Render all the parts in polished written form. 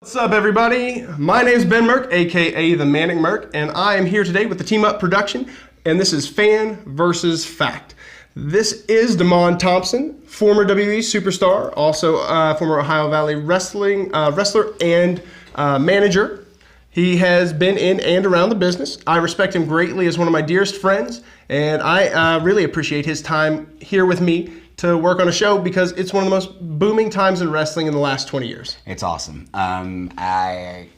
What's up, everybody? My name is Ben Merk, aka the Manic Merk, and I am here today with the Team Up production, and this is Fan versus Fact. This is Damon Thompson, former WWE superstar, also former Ohio Valley wrestler and manager. He has been in and around the business. I respect him greatly as one of my dearest friends, and I really appreciate his time here with me to work on a show because it's one of the most booming times in wrestling in the last 20 years. It's awesome. It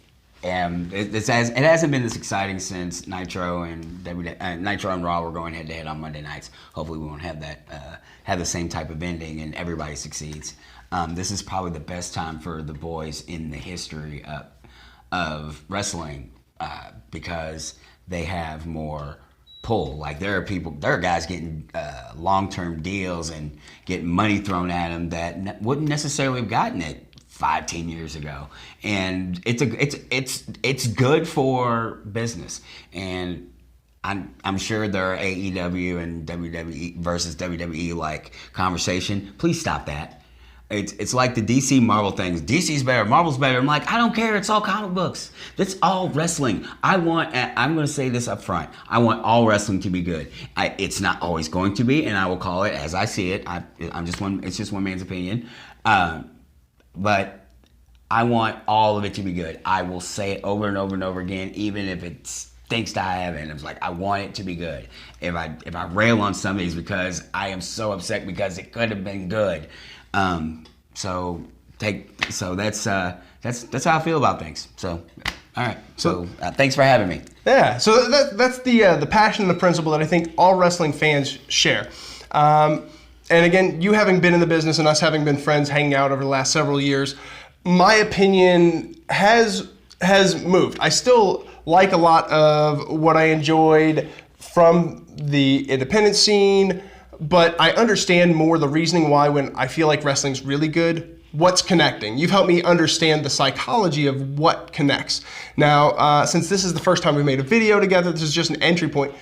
hasn't been this exciting since Nitro and Raw were going head to head on Monday nights. Hopefully we won't have that, have the same type of ending and everybody succeeds. This is probably the best time for the boys in the history of wrestling because they have more pull. Like there are guys getting long-term deals and getting money thrown at them that wouldn't necessarily have gotten it 5-10 years ago, and it's good for business. And I'm sure there are AEW and WWE versus WWE like conversation. Please stop that. It's like the DC Marvel things. DC's better, Marvel's better. I'm like, I don't care. It's all comic books. That's all wrestling. I'm going to say this up front. I want all wrestling to be good. It's not always going to be, and I will call it as I see it. It's just one man's opinion. But I want all of it to be good. I will say it over and over and over again, even if it stinks to high heaven. It's like I want it to be good. If I rail on some of these because I am so upset because it could have been good. So that's how I feel about things. So, all right. So thanks for having me. Yeah. So that's the passion and the principle that I think all wrestling fans share. And again, you having been in the business and us having been friends, hanging out over the last several years, my opinion has moved. I still like a lot of what I enjoyed from the independent scene, but I understand more the reasoning why when I feel like wrestling's really good, what's connecting. You've helped me understand the psychology of what connects. Now, since this is the first time we made a video together, this is just an entry point.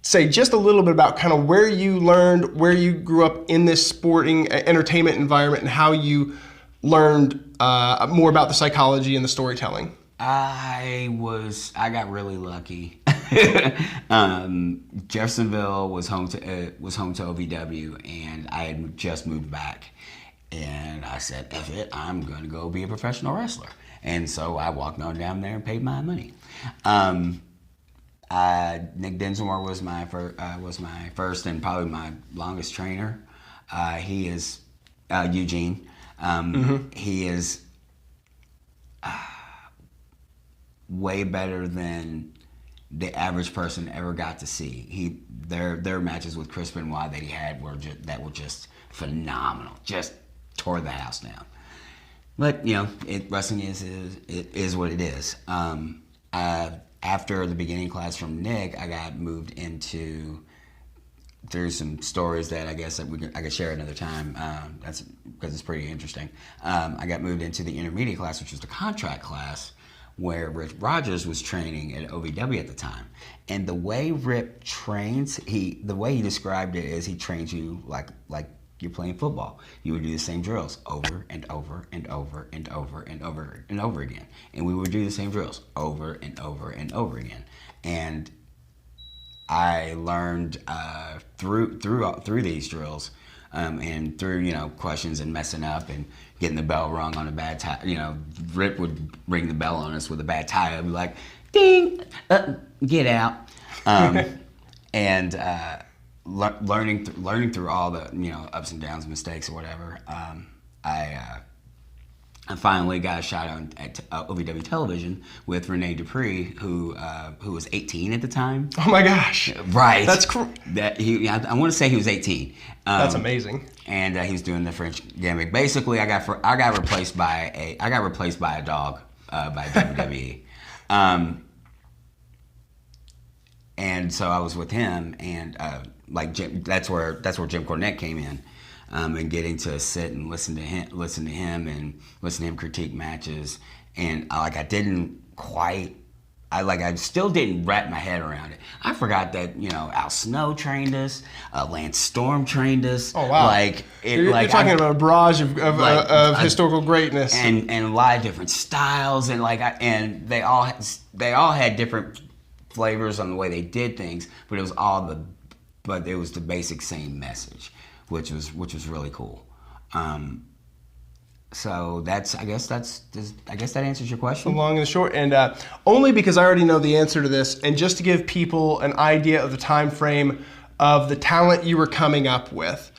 Say just a little bit about kind of where you learned, where you grew up in this sporting entertainment environment, and how you learned more about the psychology and the storytelling. I got really lucky. Jeffersonville was home to OVW, and I had just moved back. And I said, F it, I'm gonna go be a professional wrestler. And so I walked on down there and paid my money. Nick Dinsmore was my first and probably my longest trainer. He is Eugene. He is way better than the average person ever got to see. Their matches with Chris Benoit that he had were just phenomenal. Just tore the house down. But you know, wrestling is what it is. After the beginning class from Nick, I got moved into. There's some stories that I guess I could share another time. That's because it's pretty interesting. I got moved into the intermediate class, which was the contract class, where Rip Rogers was training at OVW at the time. And the way Rip trains, the way he described it is he trains you like you're playing football. You would do the same drills over and over and over and over and over and over again. And we would do the same drills over and over and over again. And I learned through these drills and through questions and messing up and getting the bell rung on a bad tie. Rip would ring the bell on us with a bad tie. I'd be like, ding, get out. And learning through all the ups and downs, mistakes or whatever. I finally got a shot at OVW television with Rene Dupree, who was 18 at the time. Oh my gosh! Right. That's I want to say he was 18. That's amazing. And he was doing the French gimmick. Basically, I got replaced by a dog by WWE. And so I was with him, and that's where Jim Cornette came in. And getting to sit and listen to him and listen to him critique matches, and I didn't quite I still didn't wrap my head around it. I forgot that, Al Snow trained us, Lance Storm trained us. Oh wow! You're talking about a barrage of historical greatness, and a lot of different styles, and they all had different flavors on the way they did things, but it was the basic same message, which was really cool. So I guess that answers your question. The long and the short, and only because I already know the answer to this, and just to give people an idea of the time frame of the talent you were coming up with.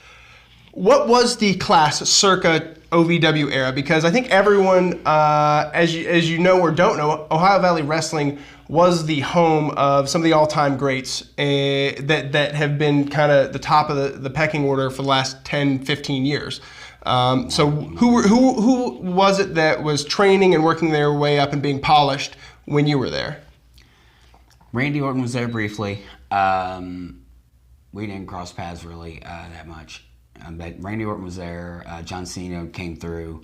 What was the class circa OVW era? Because I think everyone, as you know or don't know, Ohio Valley Wrestling was the home of some of the all-time greats that have been kind of the top of the pecking order for the last 10, 15 years. So who was it that was training and working their way up and being polished when you were there? Randy Orton was there briefly. We didn't cross paths really that much. But Randy Orton was there. John Cena came through.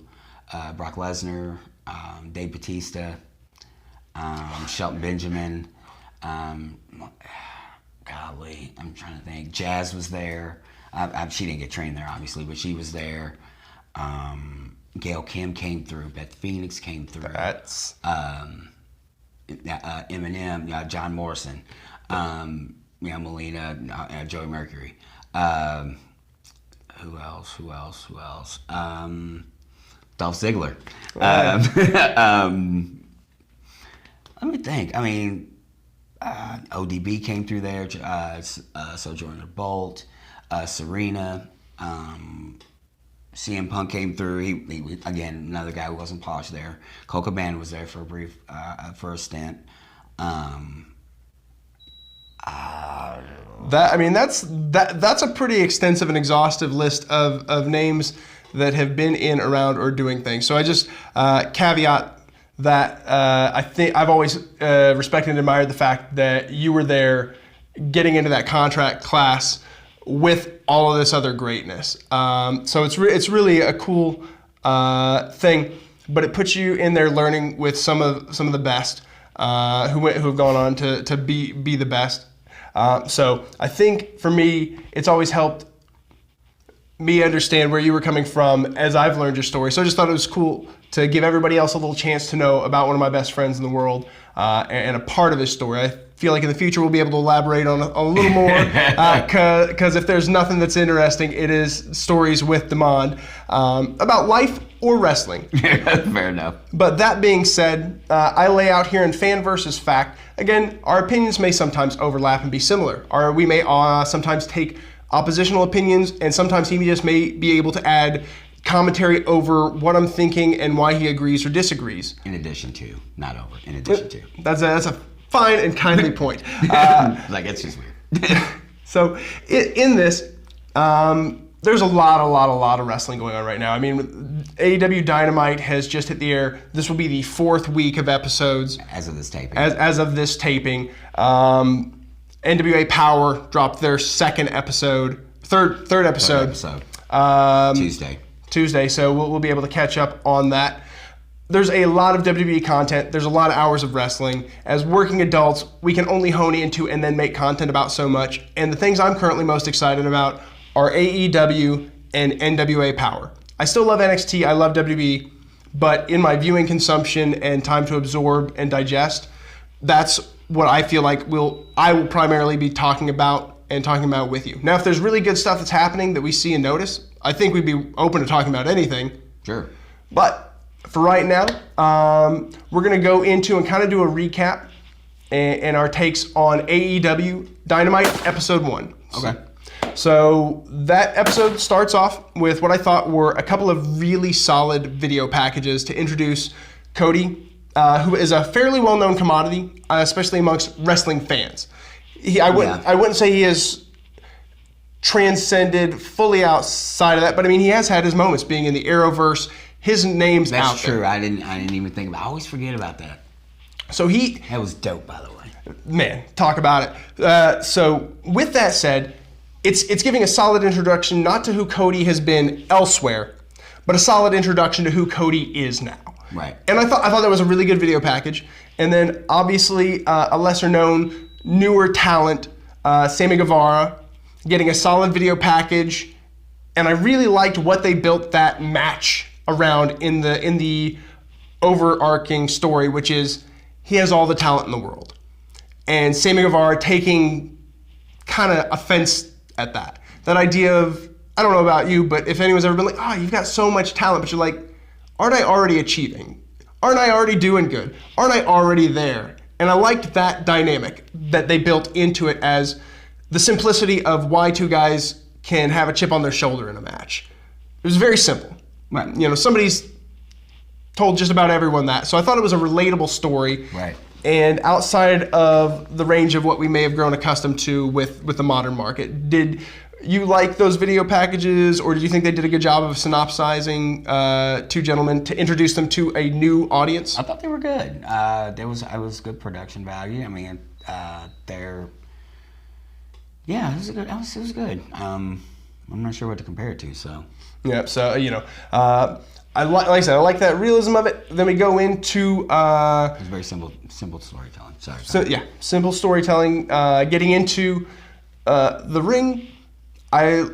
Brock Lesnar, Dave Bautista, Shelton Benjamin. Golly, I'm trying to think. Jazz was there. She didn't get trained there, obviously, but she was there. Gail Kim came through. Beth Phoenix came through. That's Eminem, John Morrison, Melina, Joey Mercury. Who else? Dolph Ziggler. Let me think. I mean, ODB came through there. Sojourner Bolt, Serena. CM Punk came through. He again, another guy who wasn't polished there. Cole Cabana was there for a brief, for a stint. That's a pretty extensive and exhaustive list of names that have been in, around, or doing things. So I just caveat that I think I've always respected and admired the fact that you were there getting into that contract class with all of this other greatness. So it's really a cool thing, but it puts you in there learning with some of the best who have gone on to be the best. So I think for me, it's always helped me understand where you were coming from as I've learned your story. So I just thought it was cool to give everybody else a little chance to know about one of my best friends in the world and a part of his story. I feel like in the future we'll be able to elaborate on a little more because if there's nothing that's interesting, it is stories with Demond about life or wrestling. Fair enough. But that being said, I lay out here in Fan versus Fact. Again, our opinions may sometimes overlap and be similar. Or we may sometimes take oppositional opinions, and sometimes he just may be able to add commentary over what I'm thinking and why he agrees or disagrees. In addition to, not over. In addition to. That's a fine and kindly point. It's just weird. So in this, there's a lot of wrestling going on right now. I mean, AEW Dynamite has just hit the air. This will be the 4th week of episodes. As of this taping. As of this taping. NWA Power dropped their third episode. Third episode. Tuesday, so we'll be able to catch up on that. There's a lot of WWE content. There's a lot of hours of wrestling. As working adults, we can only hone into and then make content about so much. And the things I'm currently most excited about are AEW and NWA Power. I still love NXT, I love WWE, but in my viewing consumption and time to absorb and digest, that's what I feel like I will primarily be talking about with you. Now, if there's really good stuff that's happening that we see and notice, I think we'd be open to talking about anything. Sure. But for right now, we're going to go into and kind of do a recap and our takes on AEW Dynamite Episode 1. Okay. So that episode starts off with what I thought were a couple of really solid video packages to introduce Cody, who is a fairly well-known commodity, especially amongst wrestling fans. I wouldn't say he is transcended fully outside of that, but I mean he has had his moments being in the Arrowverse. His name's out there. That's true. I didn't even think about. I always forget about that. So that was dope, by the way. Man, talk about it. So with that said, it's giving a solid introduction not to who Cody has been elsewhere, but a solid introduction to who Cody is now. Right. And I thought that was a really good video package. And then obviously a lesser known, newer talent, Sammy Guevara, getting a solid video package. And I really liked what they built that match around in the overarching story, which is he has all the talent in the world. And Sammy Guevara taking kind of offense at that. That idea of, I don't know about you, but if anyone's ever been like, oh, you've got so much talent, but you're like, aren't I already achieving? Aren't I already doing good? Aren't I already there? And I liked that dynamic that they built into it as the simplicity of why two guys can have a chip on their shoulder in a match. It was very simple. Right. You know, somebody's told just about everyone that. So I thought it was a relatable story. Right. And outside of the range of what we may have grown accustomed to with the modern market, did you like those video packages, or do you think they did a good job of synopsizing two gentlemen to introduce them to a new audience? I thought they were good. It was good production value. I mean, it was good. I'm not sure what to compare it to. So yeah. So like I said, I like that realism of it. Then we go into it's very simple storytelling. Sorry. So yeah, simple storytelling. Getting into the ring. I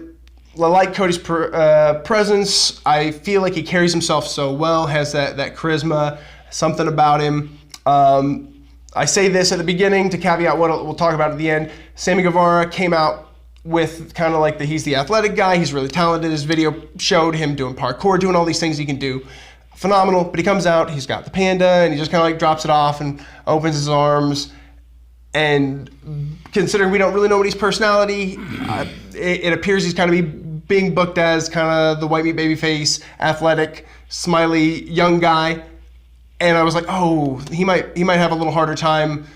like Cody's presence. I feel like he carries himself so well, has that charisma, something about him. I say this at the beginning to caveat what we'll talk about at the end. Sammy Guevara came out with kind of like he's the athletic guy. He's really talented. His video showed him doing parkour, doing all these things he can do. Phenomenal. But he comes out, he's got the panda, and he just kind of like drops it off and opens his arms. And considering we don't really know what his personality, it appears he's kind of being booked as kind of the white meat babyface, athletic, smiley young guy. And I was like, oh, he might have a little harder time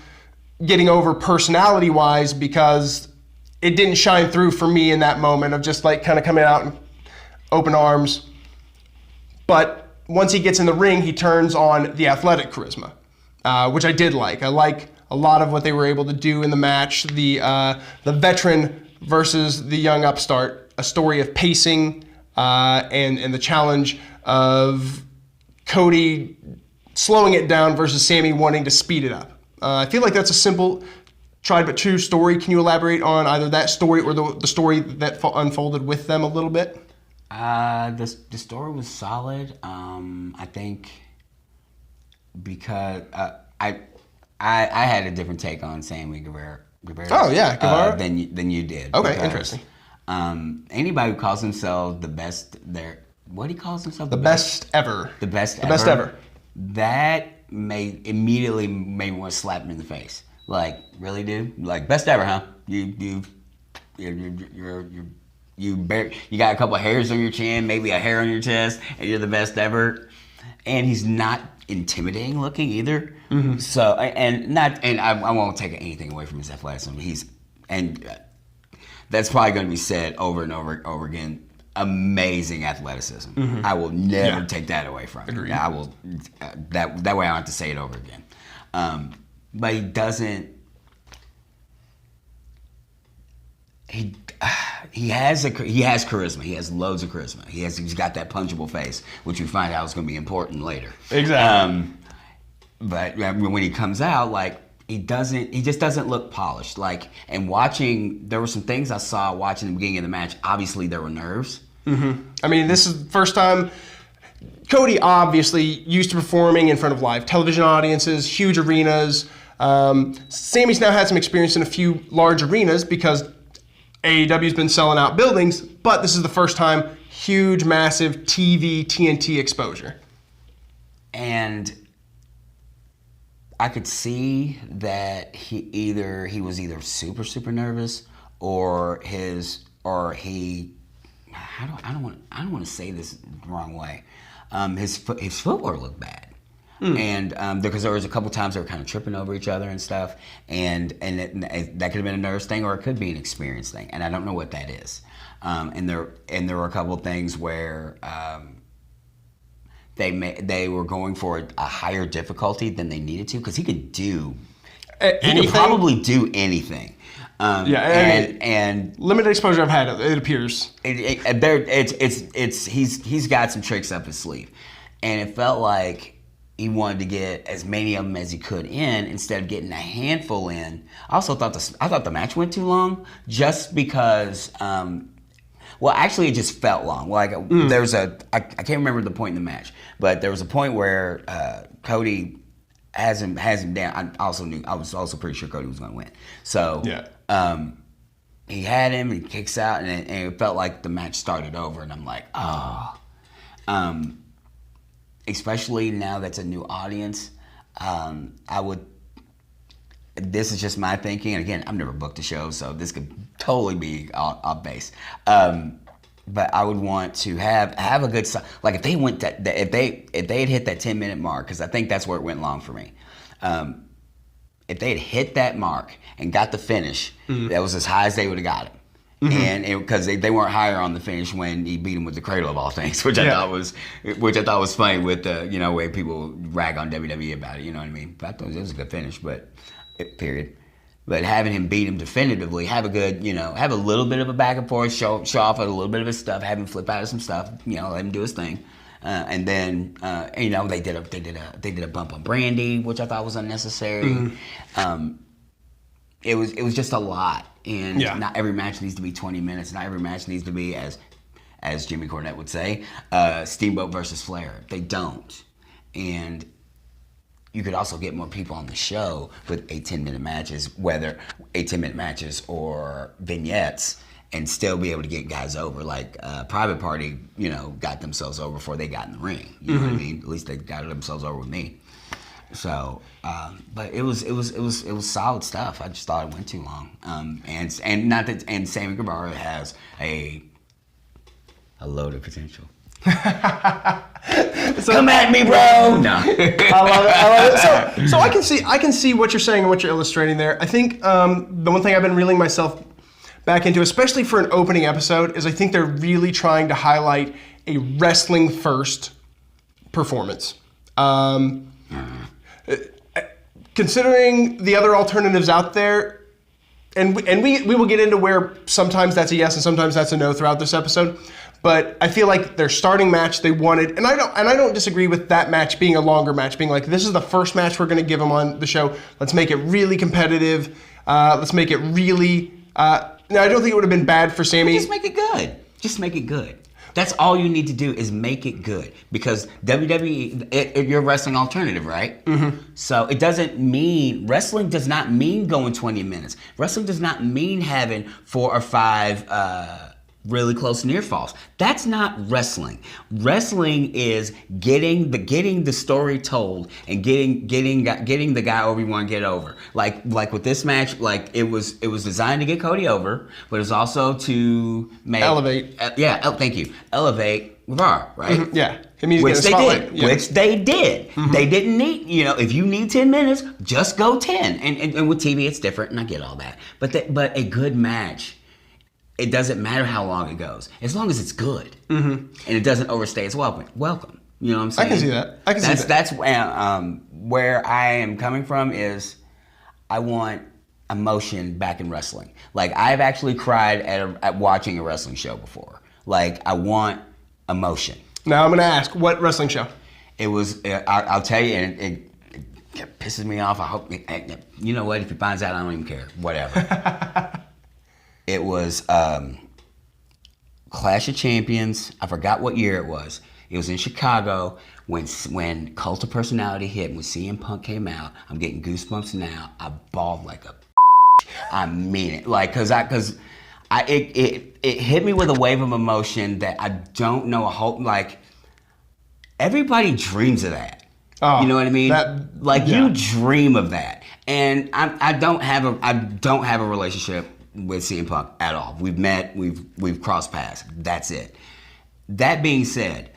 getting over personality-wise, because it didn't shine through for me in that moment of just like kind of coming out and open arms. But once he gets in the ring, he turns on the athletic charisma, which I did like. I like a lot of what they were able to do in the match. The veteran versus the young upstart, a story of pacing and the challenge of Cody slowing it down versus Sammy wanting to speed it up. I feel like that's a simple, tried but true story. Can you elaborate on either that story or the story that unfolded with them a little bit? The story was solid. I think because I had a different take on Sammy Guevara. Oh yeah, Guevara than you did. Okay, because, interesting. Anybody who calls himself the best, what he calls himself, the best ever. The best ever. That immediately made me want to slap him in the face. Like, really, dude? Like, best ever, huh? You got a couple of hairs on your chin, maybe a hair on your chest, and you're the best ever. And he's not intimidating looking either. Mm-hmm. So, I won't take anything away from his athleticism. That's probably going to be said over and over again. Amazing athleticism. Mm-hmm. I will never take that away from him. Agreed. I will. That way I don't have to say it over again. But he doesn't. He has charisma. He has loads of charisma. He's got that punchable face, which we find out is going to be important later. Exactly. But when he comes out, like he just doesn't look polished. Like, and watching, there were some things I saw watching the beginning of the match. Obviously, there were nerves. Mm-hmm. I mean, this is the first time. Cody obviously used to performing in front of live television audiences, huge arenas. Sammy's now had some experience in a few large arenas because AEW's been selling out buildings, but this is the first time huge, massive TV, TNT exposure. And I could see that he was either super, super nervous or he I don't want to say this the wrong way. His footwork looked bad. And because there was a couple times they were kind of tripping over each other and stuff, and that could have been a nervous thing or it could be an experience thing, and I don't know what that is. And there were a couple of things where they were going for a higher difficulty than they needed to, because he could probably do anything. And limited exposure I've had, it appears. He's got some tricks up his sleeve, and it felt like he wanted to get as many of them as he could in instead of getting a handful in. I also thought the match went too long just because. Well, actually, it just felt long. Like there's I can't remember the point in the match, but there was a point where Cody has him down. I was also pretty sure Cody was going to win. So he had him, he kicks out, and it felt like the match started over. And I'm like, oh. Especially now that's a new audience, this is just my thinking, and again, I've never booked a show, so this could totally be off base. But I would want to have a good, like if they went if they had hit that 10-minute mark, because I think that's where it went long for me. If they had hit that mark and got the finish, that was as high as they would have got it. And because they weren't higher on the finish when he beat him with the cradle of all things, which I thought was funny with the way people rag on WWE about it. You know what I mean? But I thought it was a good finish, period. But having him beat him definitively, have a good, have a little bit of a back and forth, show off a little bit of his stuff, have him flip out of some stuff, let him do his thing, and then they did a bump on Brandy, which I thought was unnecessary. It was just a lot, and not every match needs to be 20 minutes. Not every match needs to be, as Jimmy Cornette would say, Steamboat versus Flair. They don't, and you could also get more people on the show with 10-minute matches, whether 10-minute matches or vignettes, and still be able to get guys over. Like Private Party, got themselves over before they got in the ring. You know what I mean? At least they got themselves over with me. So, but it was solid stuff. I just thought it went too long. And Sammy Guevara has a load of potential. So, come at me, bro. No, I love it. So I can see what you're saying and what you're illustrating there. I think the one thing I've been reeling myself back into, especially for an opening episode, is I think they're really trying to highlight a wrestling first performance. Considering the other alternatives out there, and we will get into where sometimes that's a yes and sometimes that's a no throughout this episode. But I feel like their starting match they wanted, and I don't disagree with that match being a longer match, being like, this is the first match we're going to give them on the show. Let's make it really competitive. Let's make it really. Now I don't think it would have been bad for Sammy. Just make it good. Just make it good. That's all you need to do is make it good, because WWE, you're a wrestling alternative, right? So wrestling does not mean going 20 minutes. Wrestling does not mean having 4 or 5 really close near falls. That's not wrestling. Wrestling is getting the story told and getting the guy over you want to get over. Like with this match, like it was designed to get Cody over, but it was also to make elevate. Thank you. Elevate Guevara, right? Yeah. Which they did. Yeah. Which they did. They didn't need, if you need 10 minutes, just go 10. And with TV, it's different, and I get all that. But a good match, it doesn't matter how long it goes, as long as it's good and it doesn't overstay its welcome. You know what I'm saying? I can see that. That's where I am coming from. Is I want emotion back in wrestling. Like, I've actually cried at watching a wrestling show before. Like, I want emotion. Now I'm going to ask, what wrestling show? It was. I'll tell you, and it pisses me off. I hope you know what. If he finds out, I don't even care. Whatever. It was Clash of Champions. I forgot what year it was. It was in Chicago when Cult of Personality hit, when CM Punk came out. I'm getting goosebumps now. I bawled like a I mean it. Like, it hit me with a wave of emotion that I don't know everybody dreams of that. Oh, you know what I mean? You dream of that. And I don't have a relationship with CM Punk at all. We've met, we've crossed paths. That's it. That being said,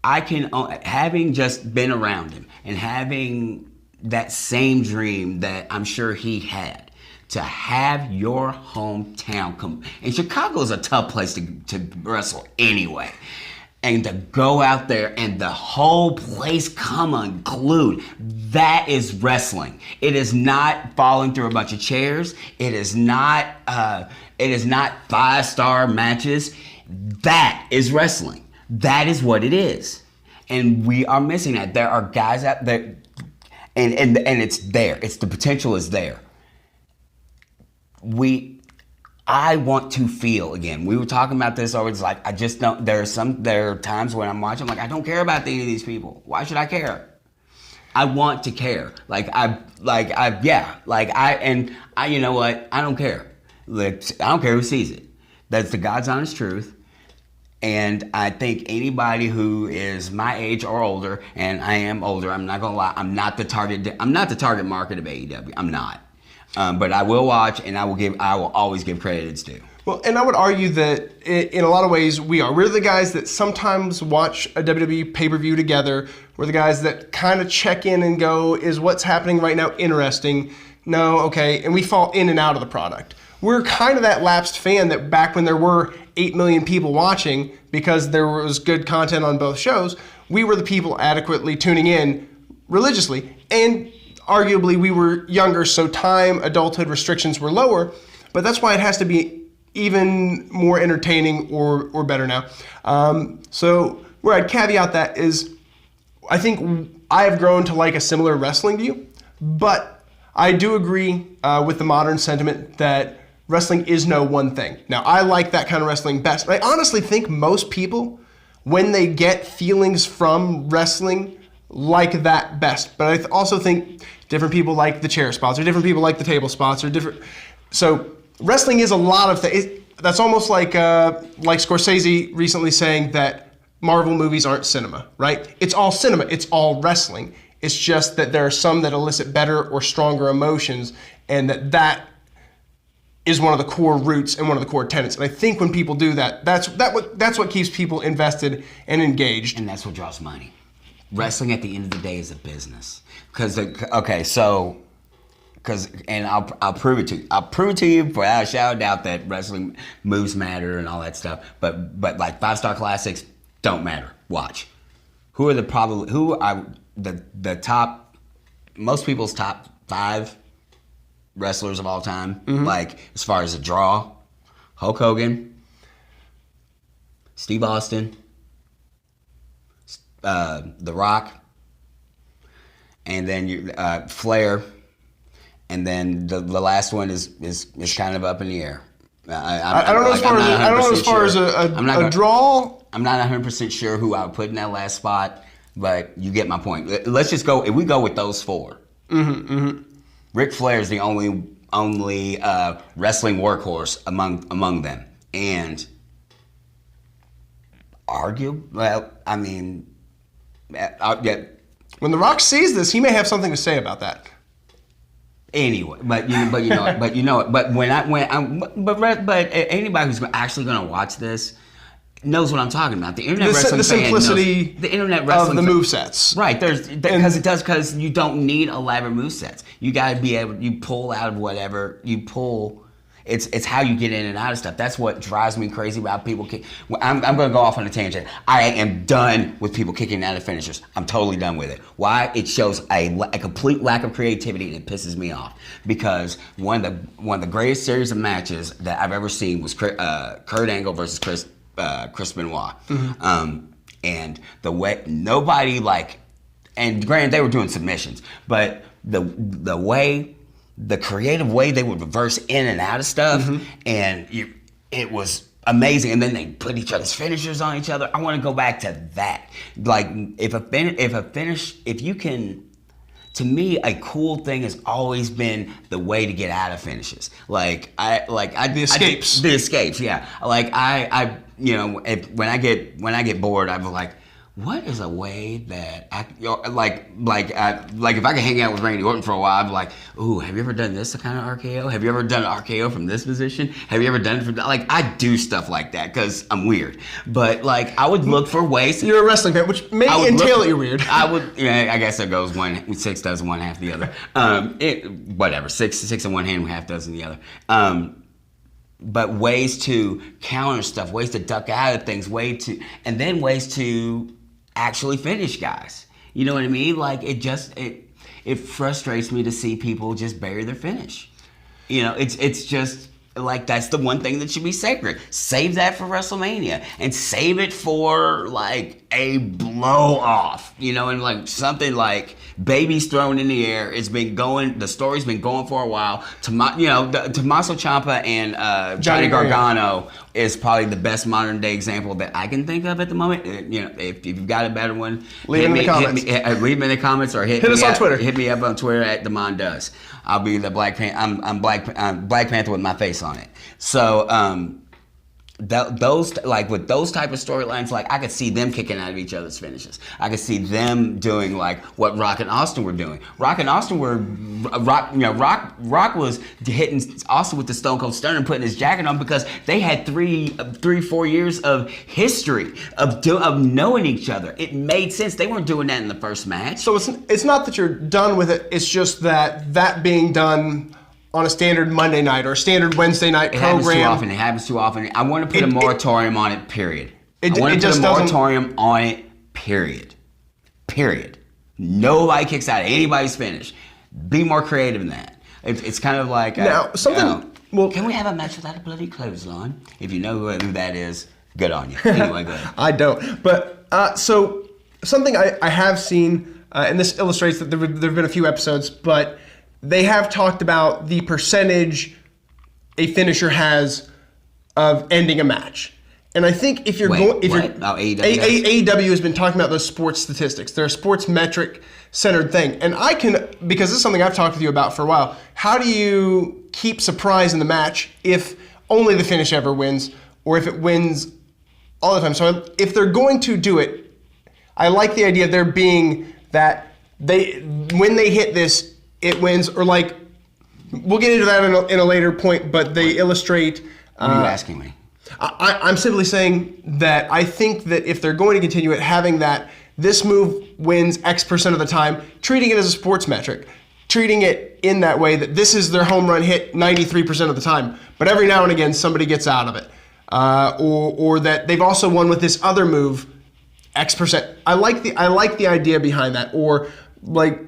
having just been around him and having that same dream that I'm sure he had, to have your hometown come, and Chicago is a tough place to wrestle anyway, and to go out there and the whole place come unglued, that is wrestling. It is not falling through a bunch of chairs. It is not 5-star matches. That is wrestling. That is what it is. And we are missing that. There are guys out there, and it's there. It's the potential is there. I want to feel again. We were talking about this already. It's like I just don't. There are times when I'm watching. I'm like, I don't care about any of these people. Why should I care? I want to care. You know what? I don't care. Like, I don't care who sees it. That's the God's honest truth. And I think anybody who is my age or older, and I am older, I'm not gonna lie, I'm not the target market of AEW. I'm not. But I will watch, and I will always give credit its due. Well, and I would argue that in a lot of ways we are. We're the guys that sometimes watch a WWE pay-per-view together. We're the guys that kind of check in and go, is what's happening right now interesting? No, okay, and we fall in and out of the product. We're kind of that lapsed fan that back when there were 8 million people watching because there was good content on both shows, we were the people adequately tuning in religiously. And arguably we were younger, so time, adulthood restrictions were lower, but that's why it has to be even more entertaining or better now. So where I'd caveat that is I think I have grown to like a similar wrestling to you, but I do agree with the modern sentiment that wrestling is no one thing. Now, I like that kind of wrestling best. I honestly think most people, when they get feelings from wrestling, like that best. But I also think different people like the chair spots, or different people like the table spots, or different. So wrestling is a lot of things. That's almost like Scorsese recently saying that Marvel movies aren't cinema, right? It's all cinema. It's all wrestling. It's just that there are some that elicit better or stronger emotions, and that is one of the core roots and one of the core tenets. And I think when people do that, that's what keeps people invested and engaged. And that's what draws money. Wrestling at the end of the day is a business. I'll prove it to you. I'll prove it to you without a shadow of doubt that wrestling moves matter and all that stuff. But like 5-star classics don't matter. Watch. Who are the top, most people's top 5 wrestlers of all time? Mm-hmm. Like, as far as a draw, Hulk Hogan, Steve Austin, The Rock, and then Flair, and then the last one is kind of up in the air. I don't know as far as a draw. I'm not 100% sure who I would put in that last spot, but you get my point. Let's just go. If we go with those 4, Ric Flair is the only wrestling workhorse among them, and when The Rock sees this, he may have something to say about that. Anyway, but anybody who's actually going to watch this knows what I'm talking about. The internet wrestling fan knows the internet wrestling of the movesets, right? Because you don't need elaborate movesets. You got to be able. You pull out of whatever you pull. It's how you get in and out of stuff. That's what drives me crazy about people. I'm going to go off on a tangent. I am done with people kicking out of finishers. I'm totally done with it. Why? It shows a complete lack of creativity, and it pisses me off. Because one of the greatest series of matches that I've ever seen was Kurt Angle versus Chris Benoit. Mm-hmm. And the way nobody and granted they were doing submissions, but the way. The creative way they would reverse in and out of stuff, mm-hmm. and it was amazing. And then they put each other's finishers on each other. I want to go back to that. Like if you can, to me, a cool thing has always been the way to get out of finishes. The escapes, yeah. When I get bored, I'm like, what is a way that if I could hang out with Randy Orton for a while, I'd be like, ooh, have you ever done this kind of RKO? Have you ever done an RKO from this position? Have you ever done it from I do stuff like that because I'm weird. But I would look for ways. You're a wrestling fan, which may entail that you're weird. I guess it goes 6 does one half the other. Whatever, six in one hand, half dozen the other. But ways to counter stuff, ways to duck out of things, ways to actually finish guys. You know what I mean? It frustrates me to see people just bury their finish. It's just like that's the one thing that should be sacred. Save that for WrestleMania and save it for like a blow off, you know, and like something like babies thrown in the air. It's been going. The story's been going for a while. Tommaso Ciampa and Johnny Gargano is probably the best modern day example that I can think of at the moment. You know, if you've got a better one, leave them in the comments. Leave them in the comments or hit us on Twitter. Hit me up on Twitter at Damon Does. I'll be the Black Panther. I'm Black Panther with my face on it. So those like with those type of storylines, like I could see them kicking out of each other's finishes. I could see them doing like what Rock and Austin were doing. Rock and Austin were Rock was hitting Austin with the Stone Cold Stunner and putting his jacket on because they had 4 years of history of knowing each other. It made sense. They weren't doing that in the first match. So it's not that you're done with it. It's just that being done on a standard Monday night or a standard Wednesday night program. It happens too often. I want to put a moratorium on it, period. I want to put a moratorium on it, period. Period. Nobody kicks out of anybody's finish. Be more creative than that. It's kind of like... Now, something... well, can we have a match without a bloody clothesline? If you know who that is, good on you. Anyway, go ahead. I don't. But, so, something I have seen, and this illustrates that there have been a few episodes, but... they have talked about the percentage a finisher has of ending a match. And I think if you're going... AEW has been talking about those sports statistics. They're a sports metric centered thing. And I can, because this is something I've talked with you about for a while, how do you keep surprise in the match if only the finish ever wins or if it wins all the time? So if they're going to do it, I like the idea of there being that when they hit this, it wins, or like, we'll get into that in a later point, but they illustrate... What are you asking me? I'm simply saying that I think that if they're going to continue it, having that this move wins X% of the time, treating it as a sports metric, treating it in that way that this is their home run hit 93% of the time, but every now and again somebody gets out of it. Or that they've also won with this other move X%. I like the idea behind that. Or like...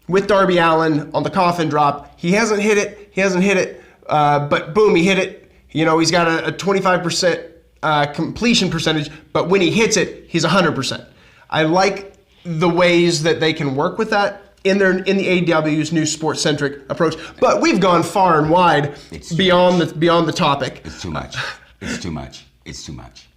with Darby Allin on the coffin drop, he hasn't hit it, but boom, he hit it. You know, he's got a 25% completion percentage, but when he hits it, he's 100%. I like the ways that they can work with that in the AEW's new sports-centric approach. But we've gone far and wide beyond the topic. It's too much. It's too much. It's too much.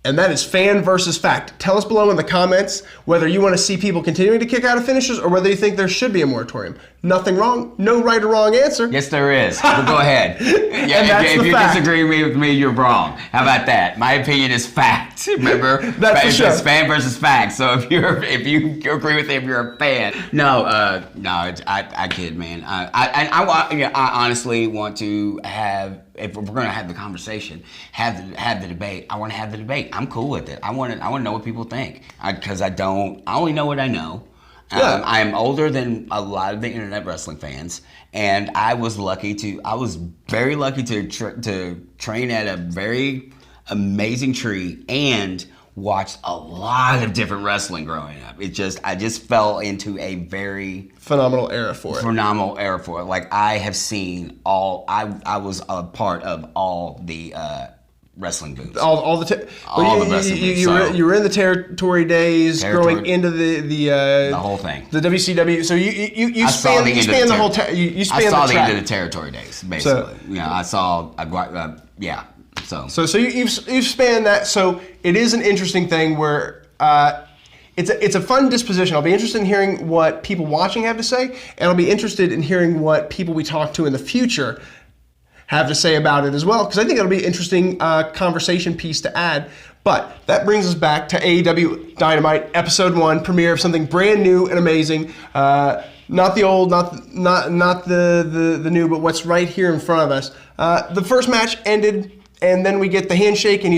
And that is fan versus fact. Tell us below in the comments whether you want to see people continuing to kick out of finishes or whether you think there should be a moratorium. Nothing wrong. No right or wrong answer. Yes, there is. But go ahead. Yeah, if you disagree with me, you're wrong. How about that? My opinion is fact. Remember? It's fan versus fact. So if you agree with him, you're a fan. No, I kid, man. I honestly want to have. If we're going to have the conversation, have the debate, I want to have the debate. I'm cool with it. I want to know what people think because I only know what I know. Yeah. I am older than a lot of the internet wrestling fans, and I was very lucky to train at a very amazing tree and watched a lot of different wrestling growing up. I just fell into a very phenomenal era for it. Like I have seen I was a part of all the wrestling booths. All the wrestling booths. You were in the territory days, growing into the whole thing. The WCW. So you span the whole you span the track. I saw the end of the territory days, basically. So, I saw So you've spanned that. So it is an interesting thing where it's a fun disposition. I'll be interested in hearing what people watching have to say, and I'll be interested in hearing what people we talk to in the future have to say about it as well, because I think it'll be an interesting conversation piece to add. But that brings us back to AEW Dynamite Episode 1, premiere of something brand new and amazing. Not the old, not the new, but what's right here in front of us. The first match ended, and then we get the handshake, and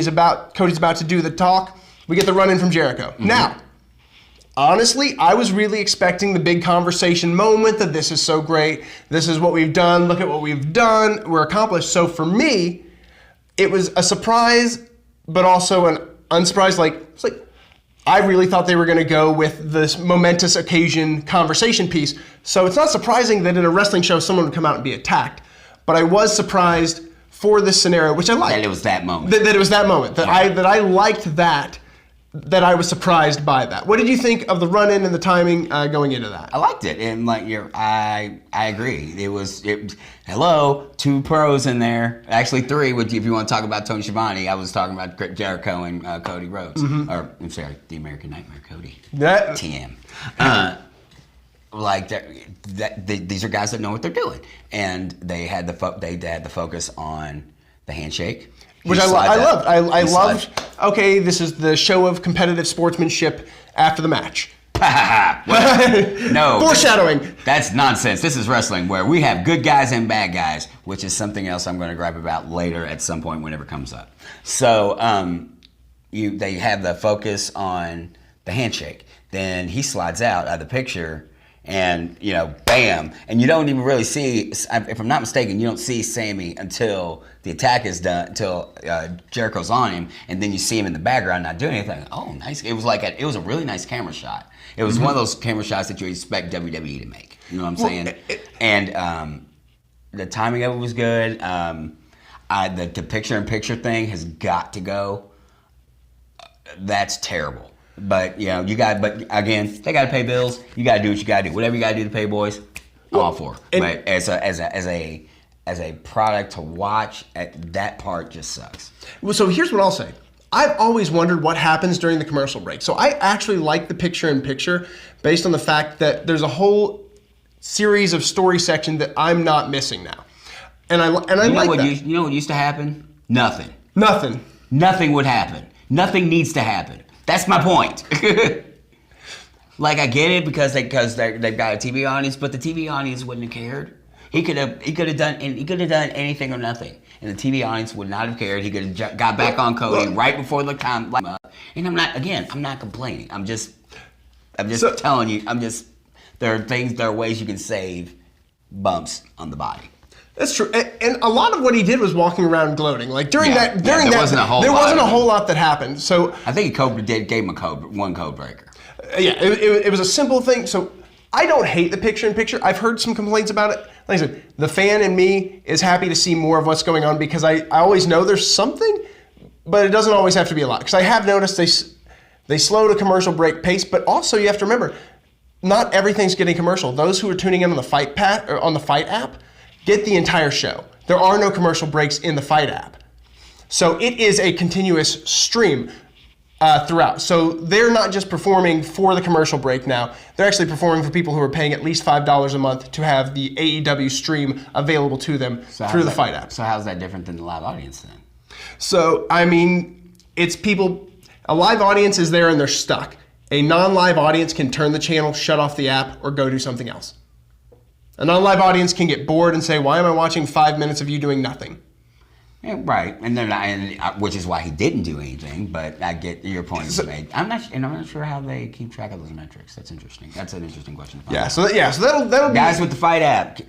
Cody's about to do the talk. We get the run-in from Jericho. Mm-hmm. Now, honestly, I was really expecting the big conversation moment that this is so great. This is what we've done. Look at what we've done. We're accomplished. So for me, it was a surprise, but also an unsurprise. It's like I really thought they were going to go with this momentous occasion conversation piece. So it's not surprising that in a wrestling show, someone would come out and be attacked. but I was surprised for this scenario, which I liked. That it was that moment. That it was that moment. That I liked that. That I was surprised by that. What did you think of the run-in and the timing going into that? I liked it, and I agree. Hello, 2 pros in there. Actually 3. If you want to talk about Tony Schiavone, I was talking about Jericho and Cody Rhodes. Or I'm sorry, the American Nightmare, Cody. TM. These are guys that know what they're doing, and they had the focus on the handshake. Which I loved. I loved, okay, this is the show of competitive sportsmanship after the match. No. Foreshadowing. That's nonsense. This is wrestling where we have good guys and bad guys, which is something else I'm going to gripe about later at some point whenever it comes up. So they have the focus on the handshake. Then he slides out of the picture and, bam. And you don't even really see, if I'm not mistaken, you don't see Sammy until the attack is done, until Jericho's on him, and then you see him in the background not doing anything. Oh, nice. It was a really nice camera shot. It was one of those camera shots that you expect WWE to make. You know what I'm saying? And the timing of it was good. The picture-in-picture thing has got to go. That's terrible. But but again, they got to pay bills. You got to do what you got to do. Whatever you got to do to pay boys, I'm all for. But as a product to watch, that part just sucks. Well, so here's what I'll say. I've always wondered what happens during the commercial break. So I actually like the picture-in-picture based on the fact that there's a whole series of story section that I'm not missing now, and I like that. You know what used to happen? Nothing. Nothing would happen. Nothing needs to happen. That's my point. I get it because they've got a TV audience, but the TV audience wouldn't have cared. He could have done anything or nothing, and the TV audience would not have cared. He could have got back on Cody right before the time. And I'm not complaining. I'm just telling you. There are ways you can save bumps on the body. That's true, and a lot of what he did was walking around gloating. There wasn't a whole lot that happened. So I think gave him one code breaker. It was a simple thing. So I don't hate the picture-in-picture. I've heard some complaints about it. Like I said, the fan in me is happy to see more of what's going on because I always know there's something, but it doesn't always have to be a lot. Because I have noticed they slowed a commercial break pace, but also you have to remember, not everything's getting commercial. Those who are tuning in on the Fight app get the entire show. There are no commercial breaks in the Fight app. So it is a continuous stream throughout. So they're not just performing for the commercial break now. They're actually performing for people who are paying at least $5 a month to have the AEW stream available to them through the Fight app. So how's that different than the live audience then? So, it's people, a live audience is there and they're stuck. A non-live audience can turn the channel, shut off the app, or go do something else. A non-live audience can get bored and say, why am I watching 5 minutes of you doing nothing? Yeah, right, and they're not, which is why he didn't do anything. But I get your point made. I'm not sure how they keep track of those metrics. That's interesting. That's an interesting question. So that'll guys with the Fight app,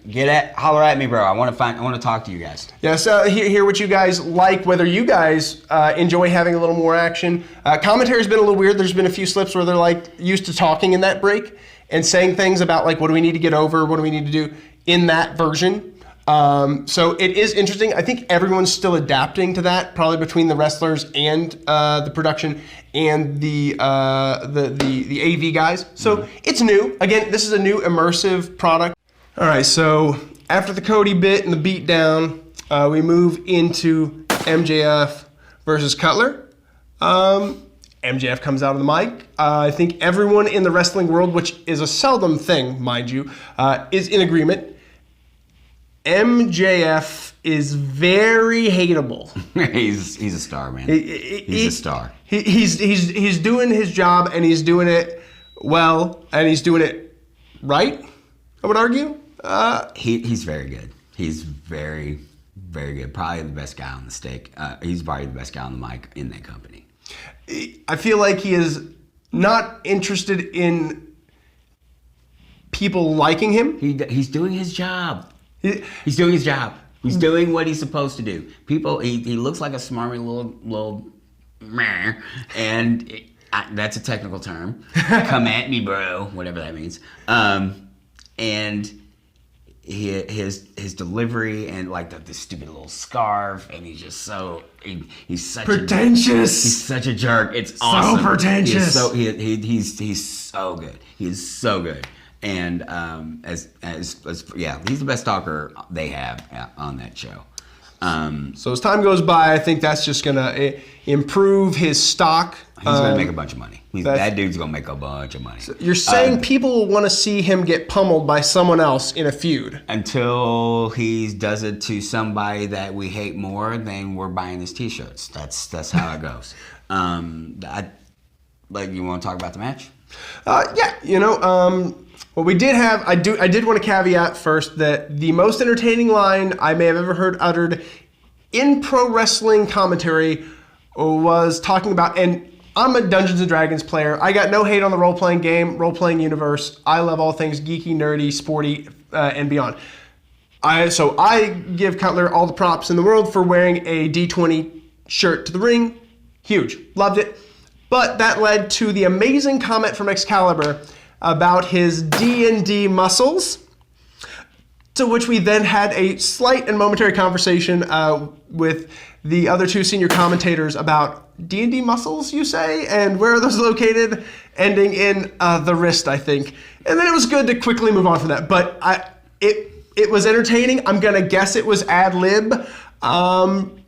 holler at me, bro. I want to talk to you guys. Yeah, so hear what you guys like. Whether you guys enjoy having a little more action. Commentary's been a little weird. There's been a few slips where they're used to talking in that break and saying things about what do we need to get over, what do we need to do in that version. So it is interesting. I think everyone's still adapting to that, probably between the wrestlers and the production and the AV guys. So it's new. Again, this is a new immersive product. All right, so after the Cody bit and the beatdown, we move into MJF versus Cutler. MJF comes out of the mic. I think everyone in the wrestling world, which is a seldom thing, mind you, is in agreement. MJF is very hateable. he's a star, man. He's a star. He's doing his job, and he's doing it well, and he's doing it right, I would argue. He's very good. He's very, very good. Probably the best guy on the stick. He's probably the best guy on the mic in that company. I feel like he is not interested in people liking him. He's doing his job. He's doing his job. He's doing what he's supposed to do. People, he looks like a smarmy little meh, and that's a technical term. Come at me, bro. Whatever that means. And his delivery and like the stupid little scarf, and he's just so he's such pretentious. He's such a jerk. It's awesome. So pretentious. He's so good. He's so good. And as he's the best talker they have on that show. So as time goes by, I think that's just gonna improve his stock. He's gonna make a bunch of money. That dude's gonna make a bunch of money. So you're saying people will want to see him get pummeled by someone else in a feud until he does it to somebody that we hate more than we're buying his T-shirts. That's how it goes. You want to talk about the match? Well, we did have. I did want to caveat first that the most entertaining line I may have ever heard uttered in pro wrestling commentary was talking about. And I'm a Dungeons and Dragons player. I got no hate on the role-playing game, role-playing universe. I love all things geeky, nerdy, sporty, and beyond. So I give Cutler all the props in the world for wearing a D20 shirt to the ring. Huge. Loved it. But that led to the amazing comment from Excalibur about his D&D muscles, to which we then had a slight and momentary conversation with the other two senior commentators about D&D muscles, you say, and where are those located, ending in the wrist, I think. And then it was good to quickly move on from that. But it was entertaining. I'm going to guess it was ad-lib. And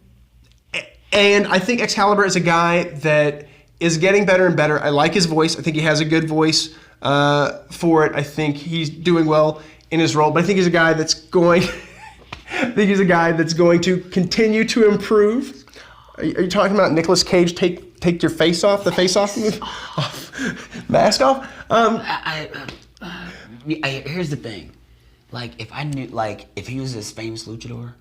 I think Excalibur is a guy that is getting better and better. I like his voice. I think he has a good voice for it. I think he's doing well in his role. But I think he's a guy that's going to continue to improve. Are you talking about Nicolas Cage take your face off? The face off mask off? Here's the thing. Like, if I knew, like, if he was this famous luchador,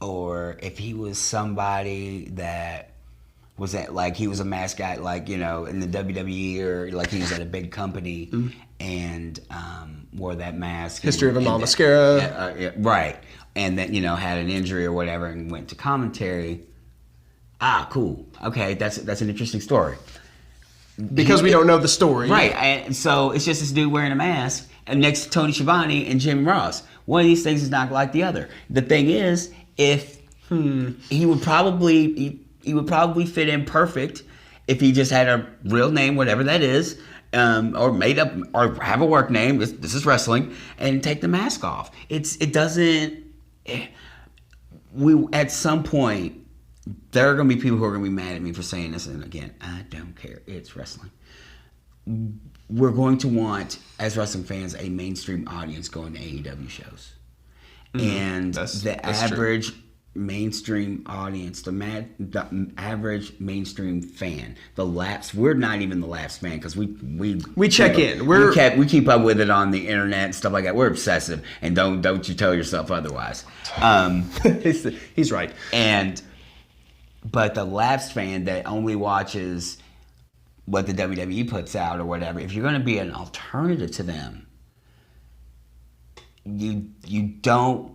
or if he was somebody that was at, like, he was a mascot, like, in the WWE, or like he was at a big company and wore that mask. History of a mascara. Right. And then, had an injury or whatever and went to commentary. Cool. Okay, that's an interesting story. Because we don't know the story. Right. And so it's just this dude wearing a mask and next to Tony Schiavone and Jim Ross. One of these things is not like the other. The thing is, if he would probably fit in perfect if he just had a real name, whatever that is, or made up, or have a work name. This is wrestling, and take the mask off. At some point, there are going to be people who are going to be mad at me for saying this, and again, I don't care. It's wrestling. We're going to want, as wrestling fans, a mainstream audience going to AEW shows. And that's average mainstream audience, the average mainstream fan, we're not even the lapsed fan, because we check in. We keep up with it on the internet and stuff like that. We're obsessive, and don't you tell yourself otherwise. He's right. But the lapsed fan that only watches what the WWE puts out or whatever, if you're going to be an alternative to them, you don't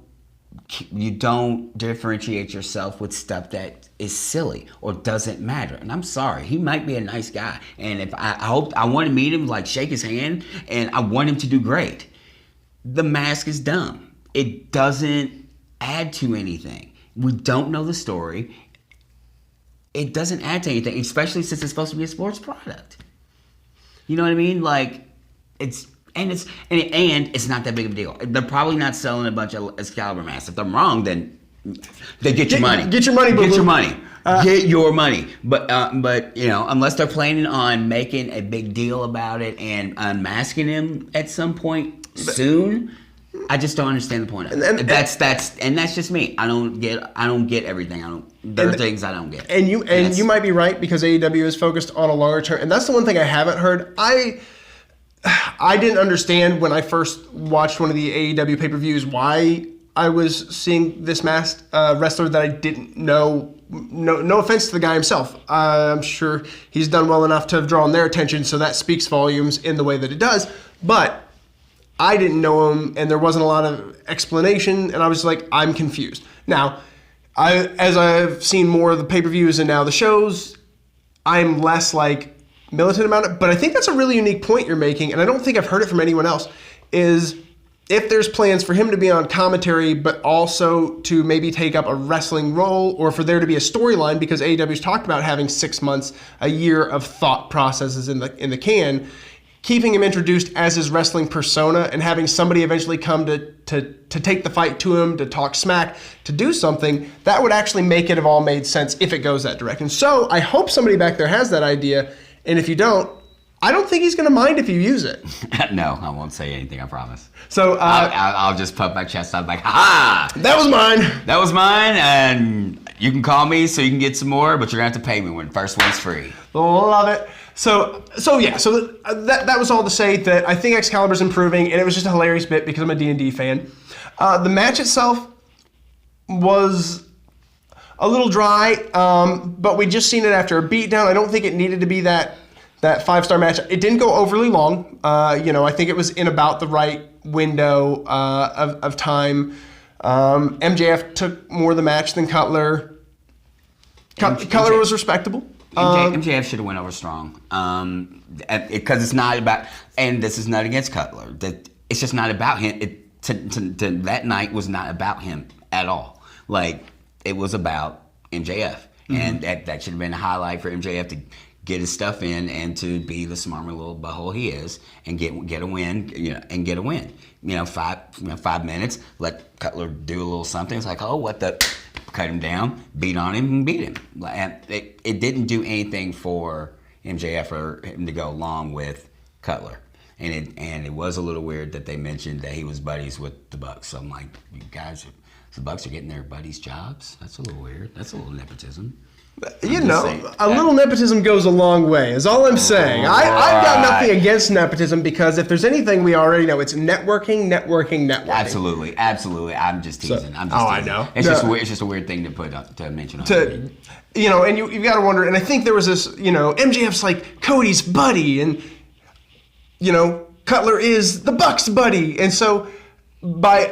differentiate yourself with stuff that is silly or doesn't matter. And I'm sorry, he might be a nice guy, and if I want to meet him, like shake his hand, and I want him to do great. The mask is dumb. It doesn't add to anything. We don't know the story. It doesn't add to anything, especially since it's supposed to be a sports product. You know what I mean? Like, it's not that big of a deal. They're probably not selling a bunch of Excalibur masks. If I'm wrong, then they get your money. Get your money, boo-boo. Get your money. Get your money. But unless they're planning on making a big deal about it and unmasking him at some point soon, I just don't understand the point of it. That's just me. I don't get everything. There are things I don't get. And you might be right, because AEW is focused on a longer term. And that's the one thing I haven't heard. I didn't understand when I first watched one of the AEW pay-per-views why I was seeing this masked wrestler that I didn't know. No offense to the guy himself. I'm sure he's done well enough to have drawn their attention, so that speaks volumes in the way that it does. But I didn't know him, and there wasn't a lot of explanation, and I was like, I'm confused. Now, as I've seen more of the pay-per-views and now the shows, I'm less militant about it, but I think that's a really unique point you're making, and I don't think I've heard it from anyone else, is if there's plans for him to be on commentary, but also to maybe take up a wrestling role, or for there to be a storyline, because AEW's talked about having 6 months, a year of thought processes in the can, keeping him introduced as his wrestling persona and having somebody eventually come to take the fight to him, to talk smack, to do something, that would actually make it have all made sense if it goes that direction. So I hope somebody back there has that idea, and if you don't, I don't think he's going to mind if you use it. No, I won't say anything, I promise. So I'll just puff my chest out like, ha! That was mine. That was mine, and you can call me so you can get some more, but you're going to have to pay me when first one's free. Love it. So that was all to say that I think Excalibur's improving, and it was just a hilarious bit because I'm a D&D fan. The match itself was a little dry, but we just seen it after a beatdown. I don't think it needed to be that 5-star match. It didn't go overly long. I think it was in about the right window of time. MJF took more of the match than Cutler. Cutler was respectable. MJF should have went over strong. Because it's not about, and this is not against Cutler, that it's just not about him. That night was not about him at all. Like, it was about MJF. Mm-hmm. And that should have been a highlight for MJF to get his stuff in and to be the smarmy little butthole he is and get a win, and get a win. 5 minutes, let Cutler do a little something. It's like, oh, what the, cut him down, beat on him, and beat him. And it didn't do anything for MJF or him to go along with Cutler. And it was a little weird that they mentioned that he was buddies with the Bucks. So I'm like, you guys, the Bucks are getting their buddies' jobs? That's a little weird. That's a little nepotism. A little nepotism goes a long way, is all I'm saying. I've got nothing against nepotism, because if there's anything we already know, it's networking. Absolutely. I'm just teasing. Teasing. I know. It's just a weird thing to mention on and you've got to wonder, and I think there was this, MJF's like Cody's buddy, and, Cutler is the Bucks' buddy, and so... It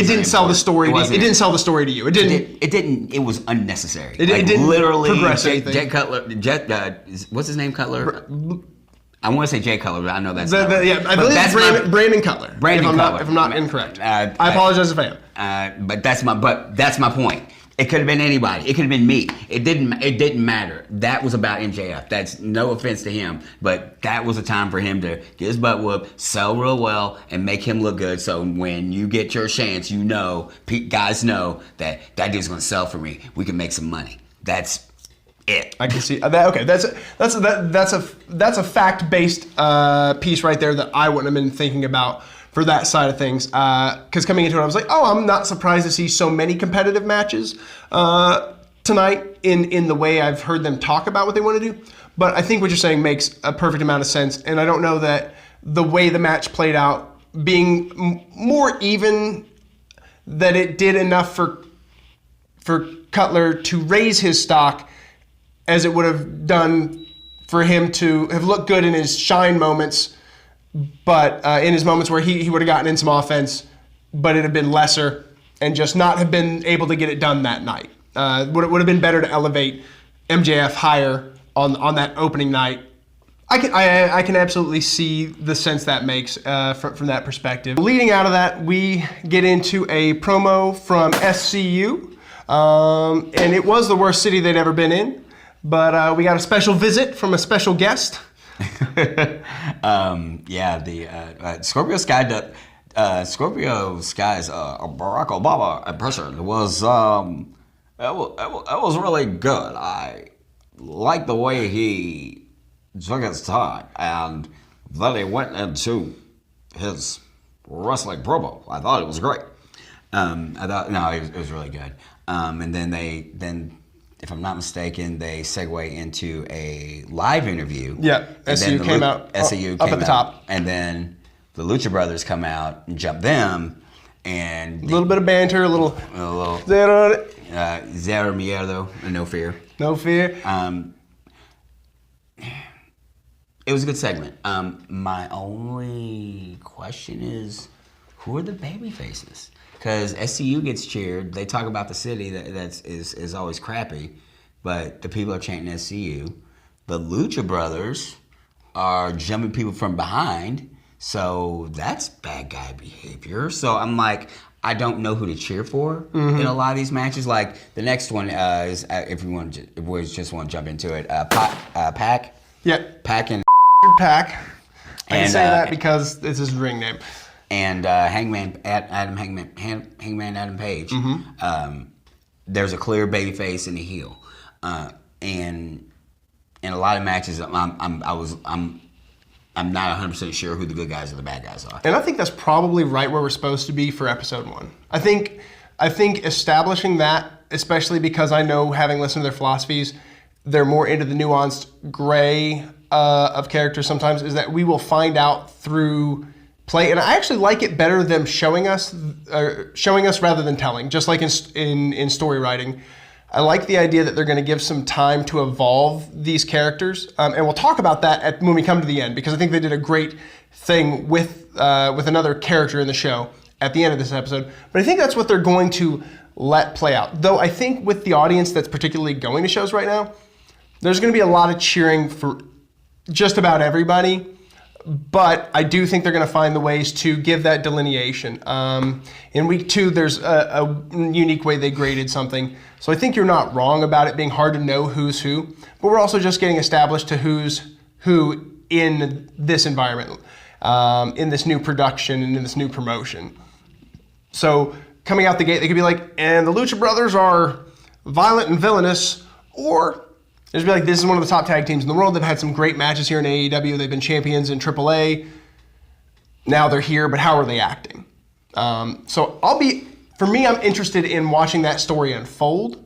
didn't sell the story. It didn't sell the story to you. It didn't. It was unnecessary. It didn't literally progress anything. Jay Cutler. what's his name? Cutler. I want to say Jay Cutler, but I know that's I believe it's Brandon Cutler. Brandon Cutler. If I'm not incorrect, I apologize if I am. But that's my point. It could have been anybody. It could have been me. It didn't matter. That was about MJF. That's no offense to him, but that was a time for him to get his butt whooped, sell real well, and make him look good. So when you get your chance, guys know that dude's going to sell for me. We can make some money. That's it. I can see that. Okay, that's a fact-based piece right there that I wouldn't have been thinking about for that side of things, because coming into it, I was like, oh, I'm not surprised to see so many competitive matches tonight in the way I've heard them talk about what they want to do. But I think what you're saying makes a perfect amount of sense, and I don't know that the way the match played out, being more even, that it did enough for Cutler to raise his stock as it would have done for him to have looked good in his shine moments, but in his moments where he would have gotten in some offense, but it had been lesser and just not have been able to get it done that night. Would have been better to elevate MJF higher on that opening night. I can absolutely see the sense that makes from that perspective. Leading out of that, we get into a promo from SCU, and it was the worst city they'd ever been in, but we got a special visit from a special guest. Scorpio Sky's Barack Obama impression was it was really good. I liked the way he took his time, and then he went into his wrestling promo. I thought it was great. It was really good. And then if I'm not mistaken, they segue into a live interview. Yeah, SCU came out up at the top. And then the Lucha Brothers come out and jump them. And a little bit of banter, a little Zero miedo, no fear. No fear. It was a good segment. My only question is, who are the baby faces? Because SCU gets cheered. They talk about the city that is always crappy, but the people are chanting SCU. The Lucha Brothers are jumping people from behind. So that's bad guy behavior. So I'm like, I don't know who to cheer for in a lot of these matches. Like the next one is, if we just want to jump into it, Pac. Yeah. Pac and Pac. I can say that because it's his ring name. And Hangman Adam Page. There's a clear babyface and a heel, and in a lot of matches, I'm not 100% sure who the good guys or the bad guys are. And I think that's probably right where we're supposed to be for episode 1. I think establishing that, especially because I know, having listened to their philosophies, they're more into the nuanced gray of characters sometimes, is that we will find out through play. And I actually like it better them showing us rather than telling, just like in story writing. I like the idea that they're going to give some time to evolve these characters, and we'll talk about that when we come to the end, because I think they did a great thing with another character in the show at the end of this episode. But I think that's what they're going to let play out. Though I think with the audience that's particularly going to shows right now, there's going to be a lot of cheering for just about everybody. But I do think they're going to find the ways to give that delineation. In week 2, there's a unique way they graded something. So I think you're not wrong about it being hard to know who's who. But we're also just getting established to who's who in this environment, in this new production and in this new promotion. So coming out the gate, they could be like, and the Lucha Brothers are violent and villainous, or just be like, this is one of the top tag teams in the world. They've had some great matches here in AEW. They've been champions in AAA. Now they're here, but how are they acting? So I'm interested in watching that story unfold,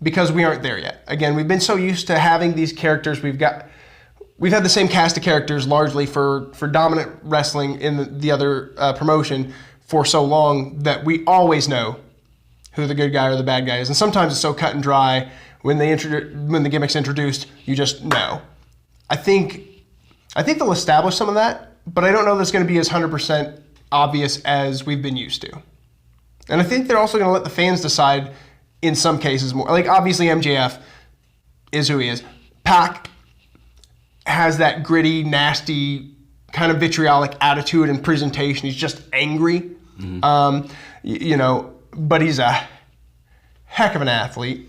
because we aren't there yet. Again, we've been so used to having these characters. We've had the same cast of characters largely for dominant wrestling in the other promotion for so long that we always know who the good guy or the bad guy is. And sometimes it's so cut and dry. When the gimmick's introduced, you just know. I think they'll establish some of that, but I don't know that's going to be as 100% obvious as we've been used to. And I think they're also going to let the fans decide in some cases more. Like, obviously MJF is who he is. Pac has that gritty, nasty, kind of vitriolic attitude and presentation. He's just angry, but he's a heck of an athlete.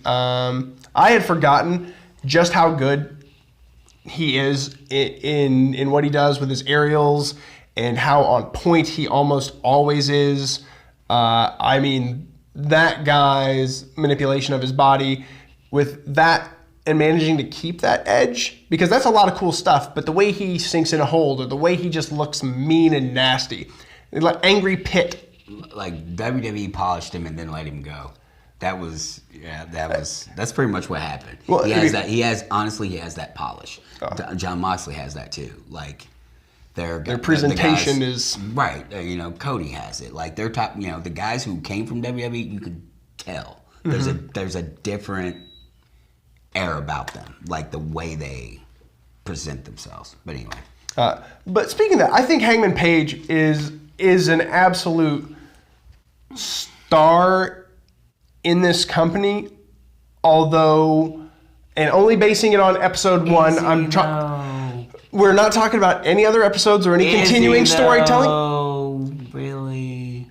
I had forgotten just how good he is in what he does with his aerials and how on point he almost always is. I mean, that guy's manipulation of his body with that and managing to keep that edge, because that's a lot of cool stuff, but the way he sinks in a hold or the way he just looks mean and nasty, like angry pit. Like WWE polished him and then let him go. That's pretty much what happened. Well, he has that polish. John Moxley has that too. Like their presentation is right. Cody has it. Like their top. The guys who came from WWE, you could tell there's a different air about them, like the way they present themselves. But anyway. But speaking of that, I think Hangman Page is an absolute star in this company, although, and only basing it on episode 1, we're not talking about any other episodes or any continuing storytelling. Oh, really?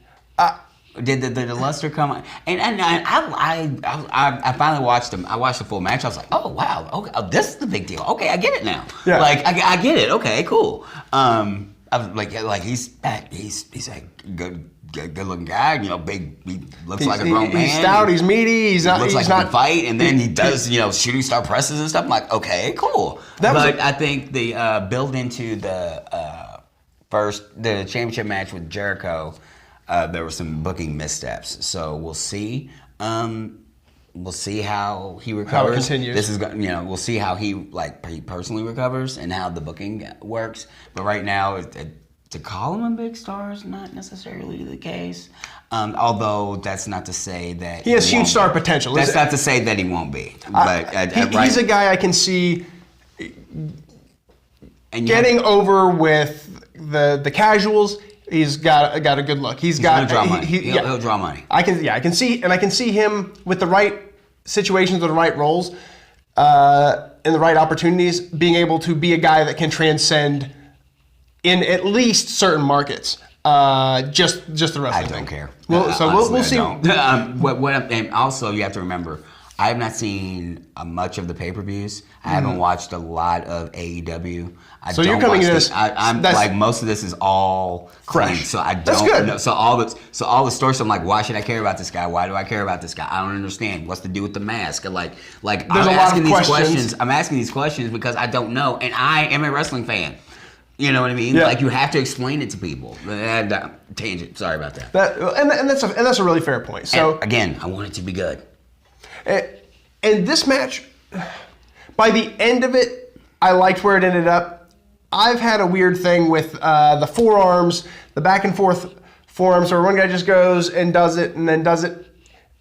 Did the luster come on? And I finally watched him. I watched the full match. I was like, oh wow, okay, this is the big deal. Okay, I get it now. Yeah. Like I get it. Okay, cool. I was like he's back. He's a good looking guy. Big. He looks like a grown man. He's stout. He's meaty. He looks like he can fight. And then he does shooting star presses and stuff. I'm like, okay, cool. I think the build into the championship match with Jericho. There were some booking missteps, so we'll see. We'll see how he recovers. How it continues. This is we'll see how he personally recovers and how the booking works. But right now, to call him a big star is not necessarily the case. Although that's not to say that he has huge star potential. That's not to say that he won't be. But he's a guy I can see getting over with the casuals. He's got a good look. He's got draw money. He'll draw money. I can see him with the right situations or the right roles, and the right opportunities, being able to be a guy that can transcend in at least certain markets. Just the wrestling. I don't care. We'll see. And also you have to remember, I have not seen much of the pay-per-views. I haven't watched a lot of AEW. So you're coming into this. I'm like, most of this is all fresh. Clean, so I don't. That's good. Know. So all the stories. I'm like, why should I care about this guy? Why do I care about this guy? I don't understand. What's to do with the mask? Like there's I'm a lot asking of these questions. I'm asking these questions because I don't know, and I am a wrestling fan. You know what I mean? Yeah. Like, you have to explain it to people. Tangent. Sorry about that. And that's a really fair point. So and again, I want it to be good. And this match, by the end of it, I liked where it ended up. I've had a weird thing with the forearms, the back and forth forearms, where one guy just goes and does it and then does it.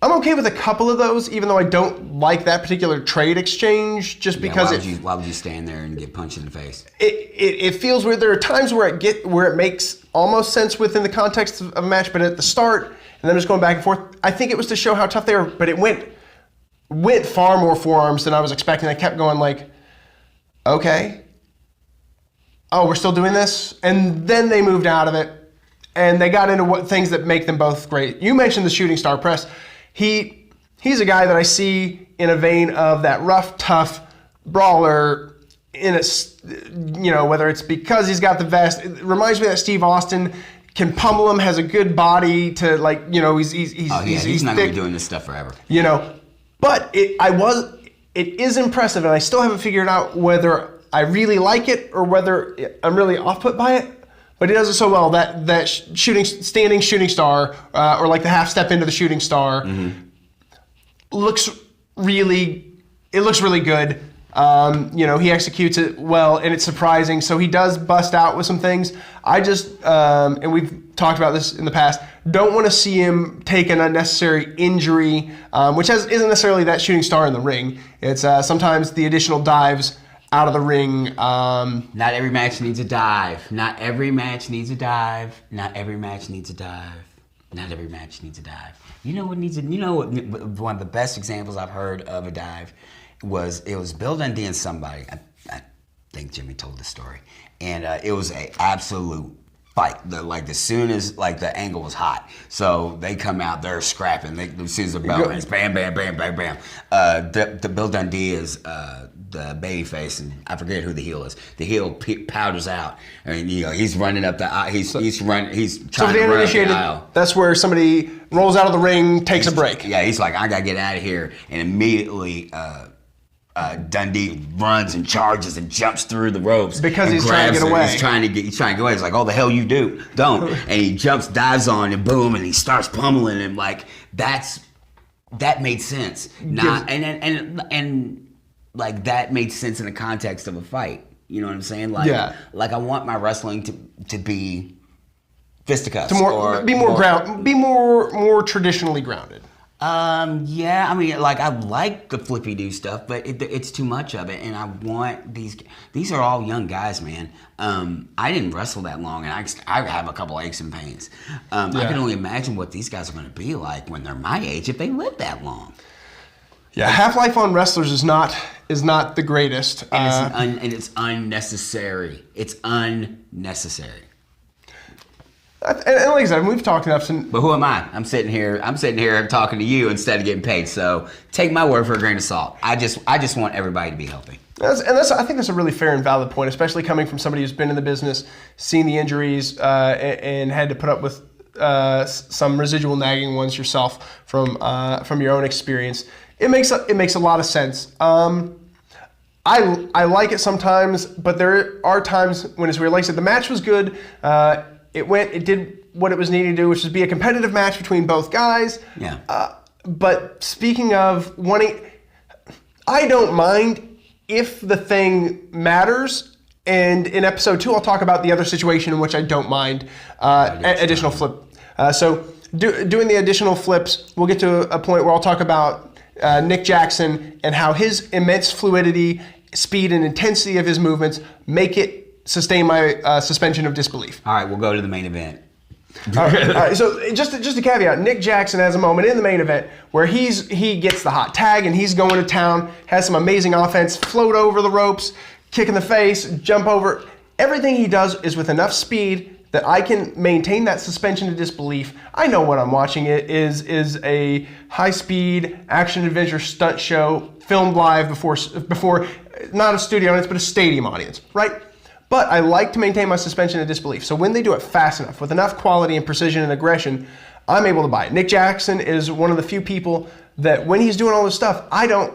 I'm okay with a couple of those, even though I don't like that particular trade exchange, just because why would you stand there and get punched in the face? It feels weird. There are times where it makes almost sense within the context of a match, but at the start, and then just going back and forth, I think it was to show how tough they were, but it went far more forearms than I was expecting. I kept going like, okay, oh, we're still doing this? And then they moved out of it, and they got into things that make them both great. You mentioned the shooting star press. He's a guy that I see in a vein of that rough, tough brawler whether it's because he's got the vest. It reminds me that Steve Austin can pummel him, has a good body to he's not thick, gonna be doing this stuff forever. But it is impressive, and I still haven't figured out whether I really like it or whether I'm really off-put by it. But he does it so well that standing shooting star, or like the half step into the shooting star, looks really good. He executes it well, and it's surprising. So he does bust out with some things. I just, and we've talked about this in the past, don't want to see him take an unnecessary injury, which isn't necessarily that shooting star in the ring. It's sometimes the additional dives out of the ring. Not every match needs a dive. Not every match needs a dive. Not every match needs a dive. Not every match needs a dive. One of the best examples I've heard of a dive was Bill Dundee and somebody. I think Jimmy told the story, and it was an absolute fight. As soon as the angle was hot, so they come out, they're scrapping. As soon as the bell rings, bam, bam, bam, bam, bam. The Bill Dundee is the baby face, and I forget who the heel is. The heel powders out, and he's running up the aisle. He's trying to run up the aisle. That's where somebody rolls out of the ring, takes a break. Yeah, he's like, I gotta get out of here, and immediately Dundee runs and charges and jumps through the ropes because and he's trying to get away. He's trying to get away. He's like, "Oh, the hell you don't!" And he jumps, dives on, and boom, and he starts pummeling him. That made sense. That made sense in the context of a fight. You know what I'm saying? I want my wrestling to be fisticuffs, be more traditionally grounded. I like the flippy-do stuff, but it's too much of it, and I want these are all young guys, man. I didn't wrestle that long, and I have a couple aches and pains. I can only imagine what these guys are going to be like when they're my age, if they live that long. Yeah, Half-Life on wrestlers is not the greatest. And it's unnecessary. It's unnecessary. And like I said, we've talked enough. But who am I? I'm sitting here talking to you instead of getting paid. So take my word for a grain of salt. I just want everybody to be healthy. I think that's a really fair and valid point, especially coming from somebody who's been in the business, seen the injuries, and had to put up with some residual nagging ones yourself from your own experience. It makes a lot of sense. I like it sometimes, but there are times when it's weird. Like I said, the match was good. It did what it was needing to do, which is be a competitive match between both guys. Yeah. But speaking of I don't mind if the thing matters. And in episode 2, I'll talk about the other situation in which I don't mind additional flip. Doing the additional flips, we'll get to a point where I'll talk about Nick Jackson and how his immense fluidity, speed, and intensity of his movements make it sustain my suspension of disbelief. All right, we'll go to the main event. All right, so just a caveat, Nick Jackson has a moment in the main event where he gets the hot tag and he's going to town, has some amazing offense, float over the ropes, kick in the face, jump over. everything he does is with enough speed that I can maintain that suspension of disbelief. I know what I'm watching. It is a high-speed action-adventure stunt show filmed live before not a studio audience, but a stadium audience, right? But I like to maintain my suspension of disbelief. So when they do it fast enough, with enough quality and precision and aggression, I'm able to buy it. Nick Jackson is one of the few people that when he's doing all this stuff, I don't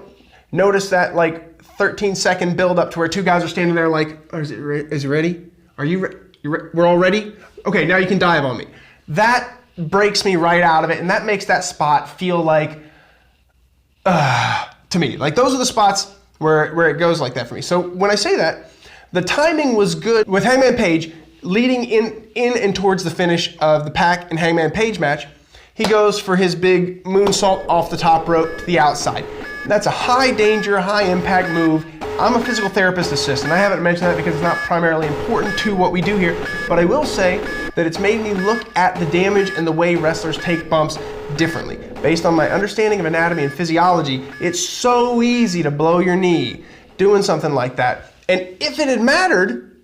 notice that like 13-second build up to where two guys are standing there like, oh, is it ready? Are you ready? We're all ready? Okay, now you can dive on me. That breaks me right out of it, and that makes that spot feel like, to me, like those are the spots where it goes like that for me. So when I say that, the timing was good with Hangman Page leading in and towards the finish of the Pac and Hangman Page match. He goes for his big moonsault off the top rope to the outside. That's a high danger, high impact move. I'm a physical therapist assistant. I haven't mentioned that because it's not primarily important to what we do here, but I will say that it's made me look at the damage and the way wrestlers take bumps differently. Based on my understanding of anatomy and physiology, it's so easy to blow your knee doing something like that. And if it had mattered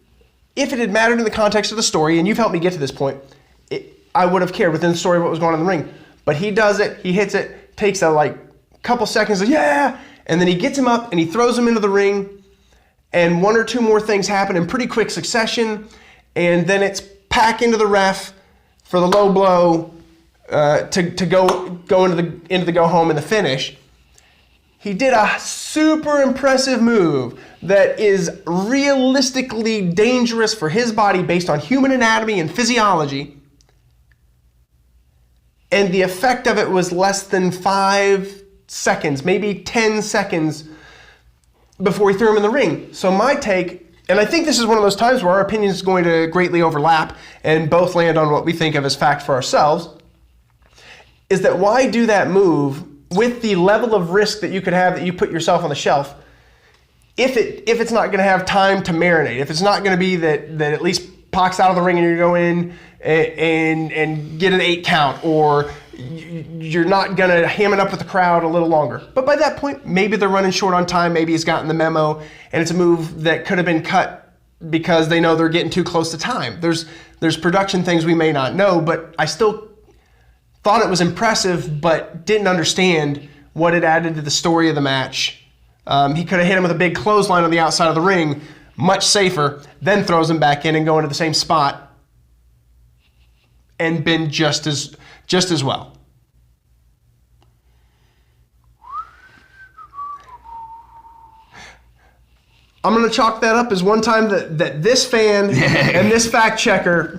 in the context of the story, and you've helped me get to this point, I would have cared within the story what was going on in the ring. But he does it, he hits it, takes a couple seconds of yeah, and then he gets him up and he throws him into the ring, and one or two more things happen in pretty quick succession, and then it's Pac into the ref for the low blow to go into the go home and the finish. He did a super impressive move that is realistically dangerous for his body based on human anatomy and physiology. And the effect of it was less than 5 seconds, maybe 10 seconds before he threw him in the ring. So my take, and I think this is one of those times where our opinions is going to greatly overlap and both land on what we think of as fact for ourselves, is that why do that move with the level of risk that you could have that you put yourself on the shelf if it's not going to have time to marinate, if it's not going to be that at least Pac's out of the ring and you go in and get an 8 count, or you're not going to ham it up with the crowd a little longer. But by that point, maybe they're running short on time, maybe he's gotten the memo, and it's a move that could have been cut because they know they're getting too close to time. There's production things we may not know, but I still thought it was impressive, but didn't understand what it added to the story of the match. He could have hit him with a big clothesline on the outside of the ring, much safer, then throws him back in and go into the same spot and been just as well. I'm going to chalk that up as one time that this fan and this fact checker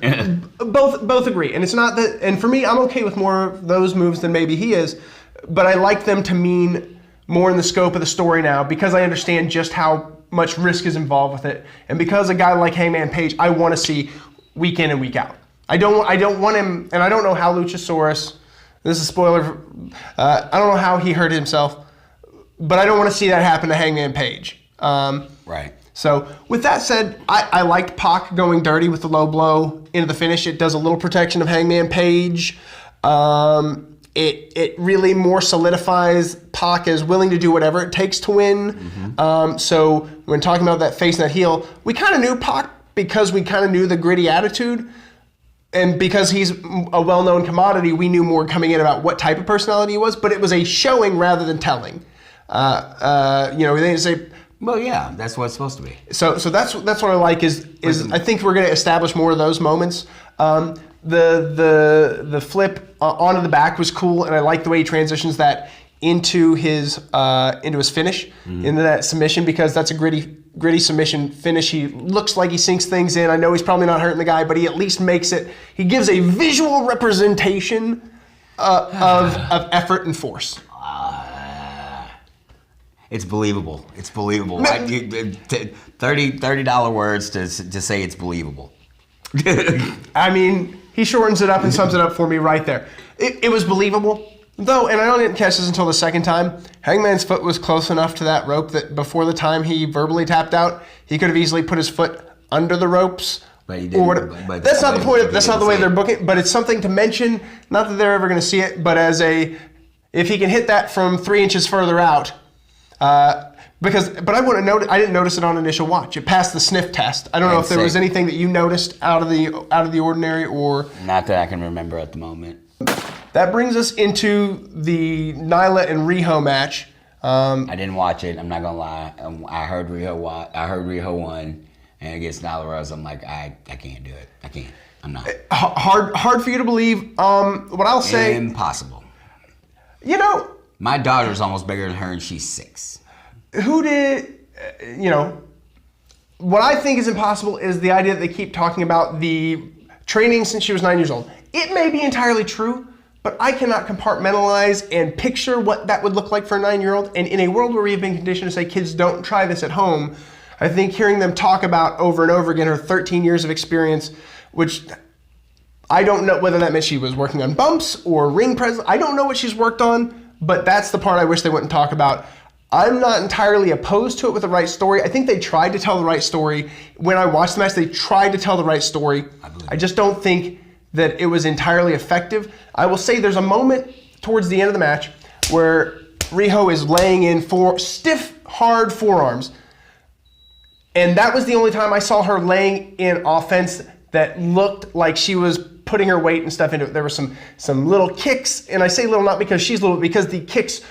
both agree. And it's not that, and for me, I'm okay with more of those moves than maybe he is, but I like them to mean more in the scope of the story now because I understand just how much risk is involved with it. And because a guy like Hangman Page, I want to see week in and week out. I don't want him, and I don't know how Luchasaurus, this is a spoiler, I don't know how he hurt himself, but I don't want to see that happen to Hangman Page. Right. So with that said, I liked Pac going dirty with the low blow into the finish. It does a little protection of Hangman Page. It really more solidifies Pac as willing to do whatever it takes to win. Mm-hmm. So when talking about that face and that heel, we kind of knew Pac because we kind of knew the gritty attitude. And because he's a well-known commodity, we knew more coming in about what type of personality he was, but it was a showing rather than telling. They didn't say... Well, yeah, that's what it's supposed to be. So that's what I like is I think we're going to establish more of those moments. The flip onto the back was cool, and I like the way he transitions that into his finish, into that submission, because that's a gritty submission finish. He looks like he sinks things in. I know he's probably not hurting the guy, but he at least makes it. He gives a visual representation of effort and force. It's believable. It's believable. $30 words to say it's believable. I mean, he shortens it up and sums it up for me right there. It was believable, though, and I didn't catch this until the second time. Hangman's foot was close enough to that rope that before the time he verbally tapped out, he could have easily put his foot under the ropes. But he didn't. But that's not the point. That's not the way they're booking. But it's something to mention. Not that they're ever going to see it, but if he can hit that from 3 inches further out. But I didn't notice it on initial watch. It passed the sniff test. I don't know if there was anything that you noticed out of the ordinary or. Not that I can remember at the moment. That brings us into the Nyla and Riho match. I didn't watch it. I'm not gonna lie. I heard Riho won, and against Nyla Rose, I'm like, I can't do it. I can't. I'm not. Hard for you to believe. What I'll say. Impossible. You know. My daughter's almost bigger than her, and she's 6. Who did? What I think is impossible is the idea that they keep talking about the training since she was 9 years old. It may be entirely true, but I cannot compartmentalize and picture what that would look like for a 9-year-old. And in a world where we have been conditioned to say kids don't try this at home, I think hearing them talk about over and over again her 13 years of experience, which I don't know whether that meant she was working on bumps or ring presence. I don't know what she's worked on, but that's the part I wish they wouldn't talk about. I'm not entirely opposed to it with the right story. I think they tried to tell the right story. When I watched the match, they tried to tell the right story. I just don't think that it was entirely effective. I will say there's a moment towards the end of the match where Riho is laying in stiff, hard forearms. And that was the only time I saw her laying in offense that looked like she was putting her weight and stuff into it. There were some little kicks, and I say little not because she's little, because the kicks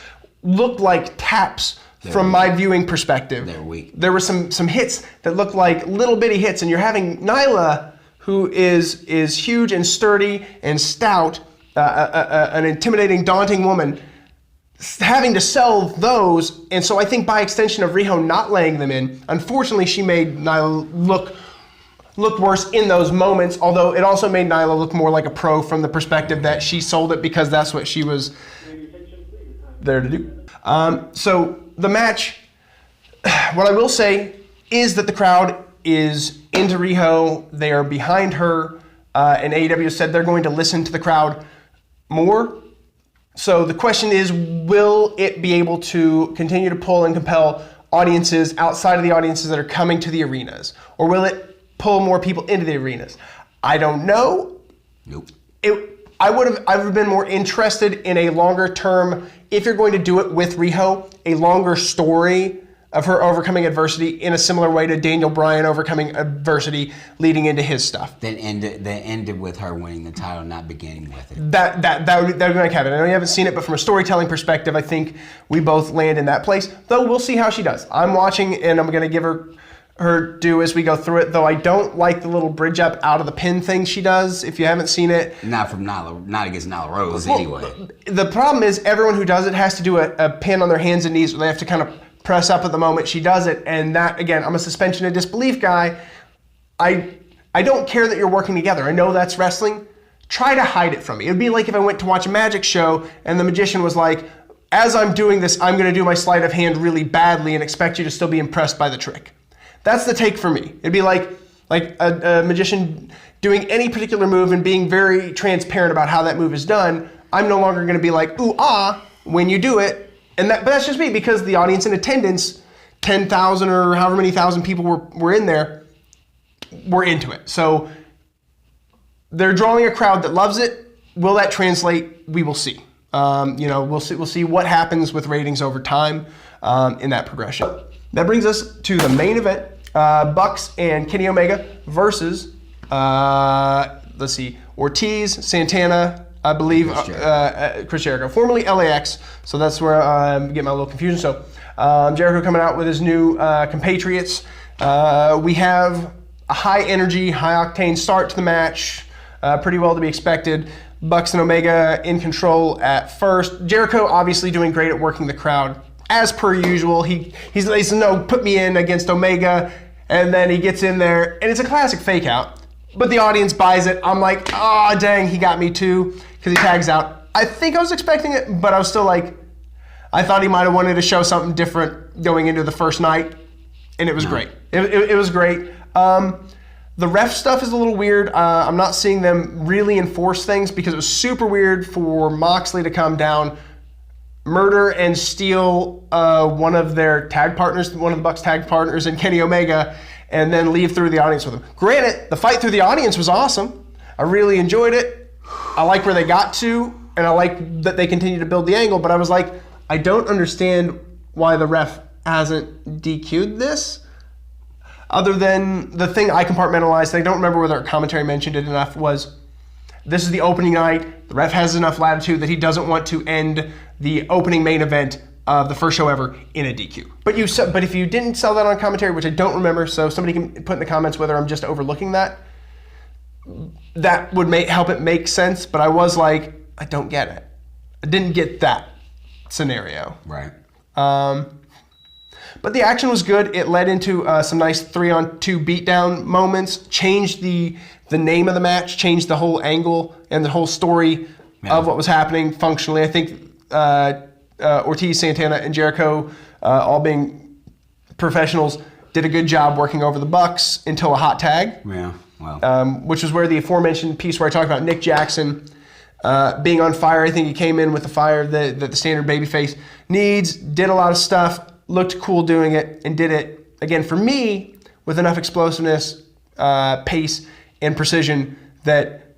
looked like taps from my viewing perspective. They're weak. There were some hits that looked like little bitty hits, and you're having Nyla, who is huge and sturdy and stout, an intimidating, daunting woman, having to sell those. And so I think by extension of Riho not laying them in, unfortunately she made Nyla look worse in those moments, although it also made Nyla look more like a pro from the perspective that she sold it because that's what she was there to do. So the match, what I will say is that the crowd is into Riho. They are behind her, and AEW said they're going to listen to the crowd more. So the question is, will it be able to continue to pull and compel audiences outside of the audiences that are coming to the arenas? Or will it pull more people into the arenas? I don't know. Nope. I would have been more interested in a longer term, if you're going to do it with Riho, a longer story of her overcoming adversity in a similar way to Daniel Bryan overcoming adversity leading into his stuff. Then ended with her winning the title, not beginning with it. That would be my caveat. I know you haven't seen it, but from a storytelling perspective, I think we both land in that place. Though we'll see how she does. I'm watching, and I'm going to give her due as we go through it, though I don't like the little bridge up out of the pin thing she does. If you haven't seen it. Not against Nyla Rose anyway. The problem is everyone who does it has to do a pin on their hands and knees, where they have to kind of press up at the moment she does it. And that, again, I'm a suspension of disbelief guy. I don't care that you're working together. I know that's wrestling. Try to hide it from me. It would be like if I went to watch a magic show and the magician was like, as I'm doing this, I'm going to do my sleight of hand really badly and expect you to still be impressed by the trick. That's the take for me. It'd be like a magician doing any particular move and being very transparent about how that move is done. I'm no longer going to be like, ooh, ah, when you do it. But that's just me, because the audience in attendance, 10,000 or however many thousand people were in there, were into it. So they're drawing a crowd that loves it. Will that translate? We will see. We'll see what happens with ratings over time in that progression. That brings us to the main event. Bucks and Kenny Omega versus, Ortiz, Santana, I believe, Chris Jericho, formerly LAX. So that's where I'm getting my little confusion. So Jericho coming out with his new compatriots. We have a high energy, high octane start to the match. Pretty well to be expected. Bucks and Omega in control at first. Jericho obviously doing great at working the crowd. As per usual, he says, no, put me in against Omega. And then he gets in there, and it's a classic fake out. But the audience buys it. I'm like, oh, dang, he got me too, because he tags out. I think I was expecting it, but I was still like, I thought he might have wanted to show something different going into the first night, and it was great. It was great. The ref stuff is a little weird. I'm not seeing them really enforce things, because it was super weird for Moxley to come down, murder and steal one of their tag partners, one of the Bucks tag partners, and Kenny Omega, and then leave through the audience with him. Granted, the fight through the audience was awesome. I really enjoyed it. I like where they got to, and I like that they continue to build the angle, but I was like, I don't understand why the ref hasn't DQ'd this. Other than the thing I compartmentalized, I don't remember whether our commentary mentioned it enough, was this is the opening night. The ref has enough latitude that he doesn't want to end the opening main event of the first show ever in a DQ. But if you didn't sell that on commentary, which I don't remember, so somebody can put in the comments whether I'm just overlooking that, that would help it make sense. But I was like, I don't get it. I didn't get that scenario. Right. But the action was good. It led into some nice 3-on-2 beatdown moments, changed the name of the match, changed the whole angle and the whole story of what was happening functionally. I think Ortiz, Santana, and Jericho, all being professionals, did a good job working over the Bucks until a hot tag. Yeah, wow. Which was where the aforementioned piece where I talked about Nick Jackson being on fire. I think he came in with the fire that the standard babyface needs, did a lot of stuff, looked cool doing it, and did it, again, for me, with enough explosiveness, pace, and precision that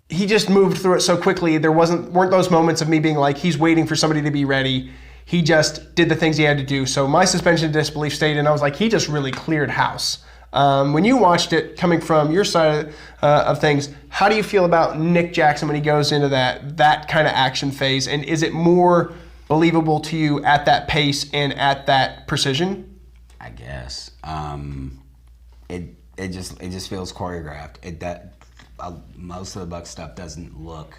he just moved through it so quickly. There weren't those moments of me being like, he's waiting for somebody to be ready. He just did the things he had to do. So my suspension of disbelief stayed, and I was like, he just really cleared house. When you watched it, coming from your side of things, how do you feel about Nick Jackson when he goes into that kind of action phase? And is it more believable to you at that pace and at that precision? I guess it just feels choreographed. Most of the Buck stuff doesn't look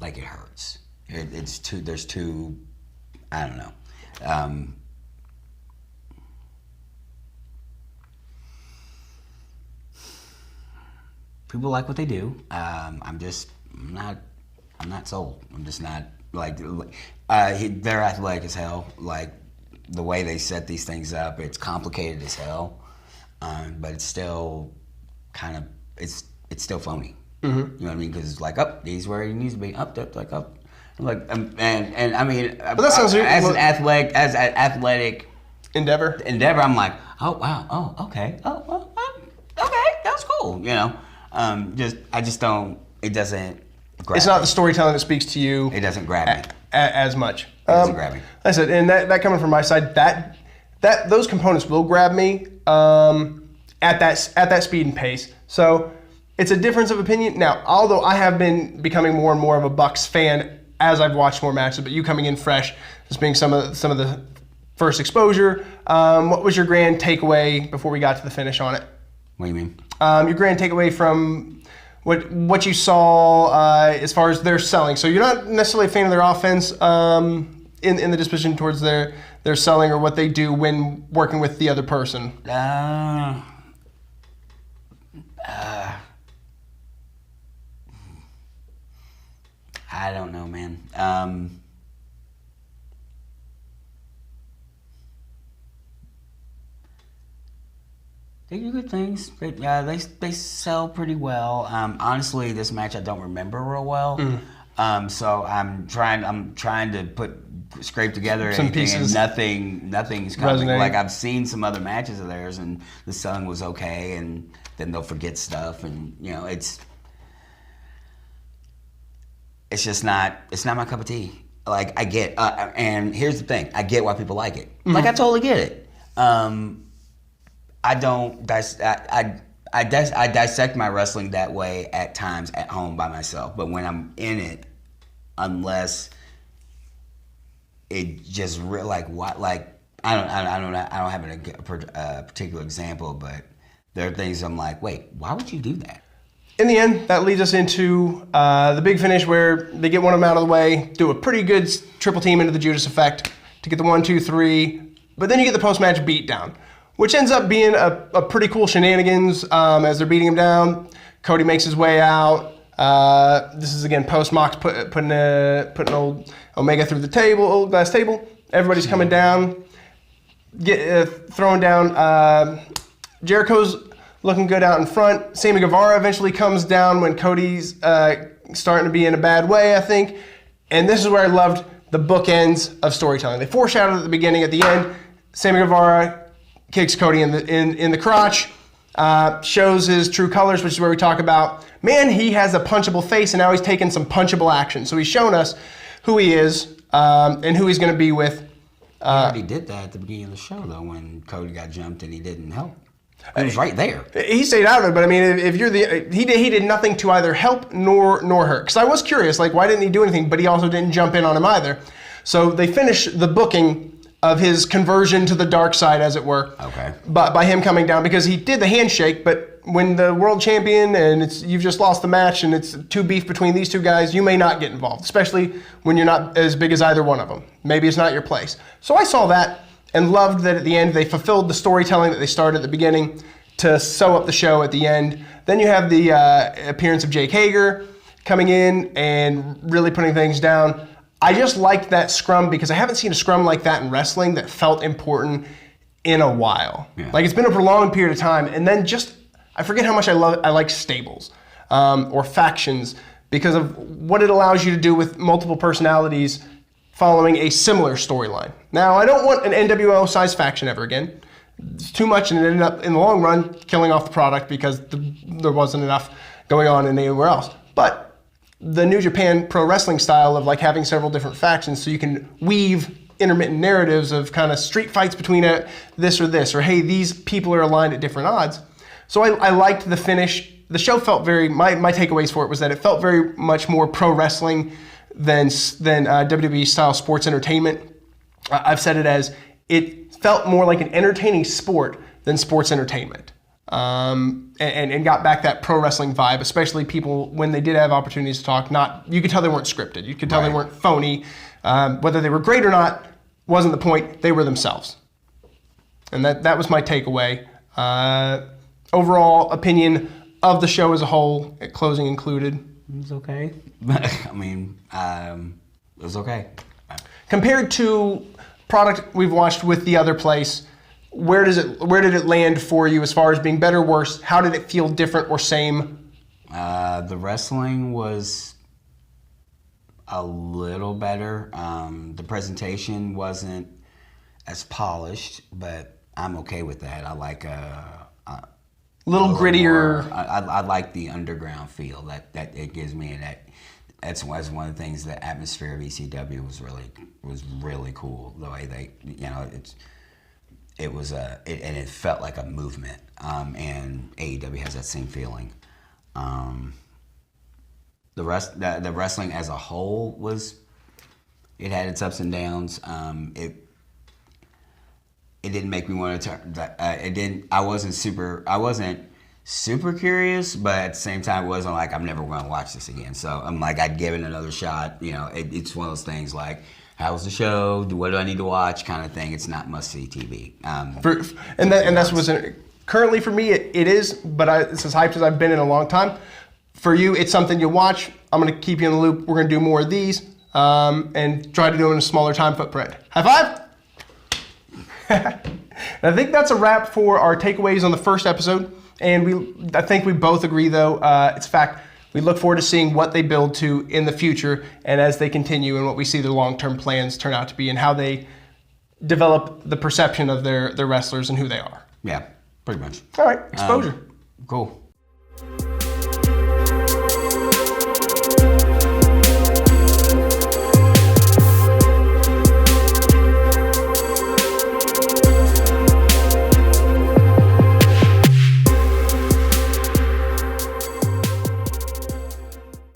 like it hurts. There's too, I don't know. People like what they do. I'm not sold. I'm just not they're athletic as hell. Like the way they set these things up, it's complicated as hell. But it's still kind of it's still phony. Mm-hmm. You know what I mean? Because it's like, he's where he needs to be. Up, like, and I mean, but that sounds as an athletic endeavor, I'm like, oh wow, oh okay, okay, that was cool. You know, I just don't. It doesn't. It's not the storytelling that speaks to you. It doesn't grab me as much. It doesn't grab me. I said, and that coming from my side, that those components will grab me at that speed and pace. So it's a difference of opinion. Now, although I have been becoming more and more of a Bucks fan as I've watched more matches, but you coming in fresh, just being some of the first exposure. What was your grand takeaway before we got to the finish on it? What do you mean? Your grand takeaway from what you saw as far as their selling. So you're not necessarily a fan of their offense in the disposition towards their selling or what they do when working with the other person. I don't know, man. They do good things. They sell pretty well. Honestly, this match I don't remember real well. So I'm trying to scrape together some anything, pieces. And nothing's coming. Resonating. Like I've seen some other matches of theirs, and the selling was okay, and then they'll forget stuff, and you know it's just not my cup of tea. Like I get, and here's the thing, I get why people like it. Mm-hmm. Like I totally get it. I don't. I dissect my wrestling that way at times at home by myself, but when I'm in it, unless it just I don't have a particular example, but there are things I'm like, wait, why would you do that? In the end, that leads us into the big finish where they get one of them out of the way, do a pretty good triple team into the Judas effect to get the 1, 2, 3, but then you get the post-match beatdown, which ends up being a pretty cool shenanigans as they're beating him down. Cody makes his way out. This is, again, post-Mox putting old Omega through the table, old glass table. Everybody's coming down, throwing down. Jericho's looking good out in front. Sammy Guevara eventually comes down when Cody's starting to be in a bad way, I think. And this is where I loved the bookends of storytelling. They foreshadowed at the beginning, at the end. Sammy Guevara kicks Cody in the crotch, shows his true colors, which is where we talk about, man, he has a punchable face, and now he's taking some punchable action. So he's shown us who he is and who he's going to be with He already did that at the beginning of the show, though, when Cody got jumped and he didn't help. He was right there. He stayed out of it, but I mean, if you're he did nothing to either help nor hurt. Because I was curious, like, why didn't he do anything? But he also didn't jump in on him either. So they finished the booking of his conversion to the dark side, as it were. Okay. But by him coming down, because he did the handshake, but when the world champion and you've just lost the match and it's two beef between these two guys, you may not get involved, especially when you're not as big as either one of them. Maybe it's not your place. So I saw that and loved that at the end they fulfilled the storytelling that they started at the beginning to sew up the show at the end. Then you have the appearance of Jake Hager coming in and really putting things down. I just liked that scrum because I haven't seen a scrum like that in wrestling that felt important in a while. Yeah. Like, it's been a prolonged period of time. And then I forget how much I like stables or factions because of what it allows you to do with multiple personalities following a similar storyline. Now, I don't want an NWO-sized faction ever again. It's too much, and it ended up, in the long run, killing off the product because there wasn't enough going on anywhere else. But the New Japan Pro Wrestling style of like having several different factions so you can weave intermittent narratives of kind of street fights between this or this, or hey, these people are aligned at different odds. So I liked the finish. The show felt my takeaways for it was that it felt very much more pro wrestling than WWE style sports entertainment. I've said it as it felt more like an entertaining sport than sports entertainment. And got back that pro wrestling vibe, especially people when they did have opportunities to talk. You could tell they weren't scripted. You could tell they weren't phony. Whether they were great or not wasn't the point. They were themselves, and that was my takeaway. Overall opinion of the show as a whole, closing included. It was okay. I mean, it was okay. Compared to product we've watched with the other place. Where did it land for you as far as being better, worse? How did it feel different or same? The wrestling was a little better. The presentation wasn't as polished, but I'm okay with that. I like a little grittier. I like the underground feel that it gives me, and that's one of the things. The atmosphere of ECW was really cool. The way they, and it felt like a movement, and AEW has that same feeling. The wrestling as a whole it had its ups and downs. It didn't make me want to turn. I wasn't super curious, but at the same time, it wasn't like I'm never going to watch this again. So I'm like, I'd give it another shot. It's one of those things like, how was the show? What do I need to watch? Kind of thing. It's not must-see TV. That's what's currently for me. It is, but it's as hyped as I've been in a long time. For you, it's something you watch. I'm going to keep you in the loop. We're going to do more of these and try to do it in a smaller time footprint. High five. I think that's a wrap for our takeaways on the first episode. And I think we both agree, though, it's a fact. We look forward to seeing what they build to in the future and as they continue and what we see their long-term plans turn out to be and how they develop the perception of their wrestlers and who they are. Yeah, pretty much. All right, exposure. Cool.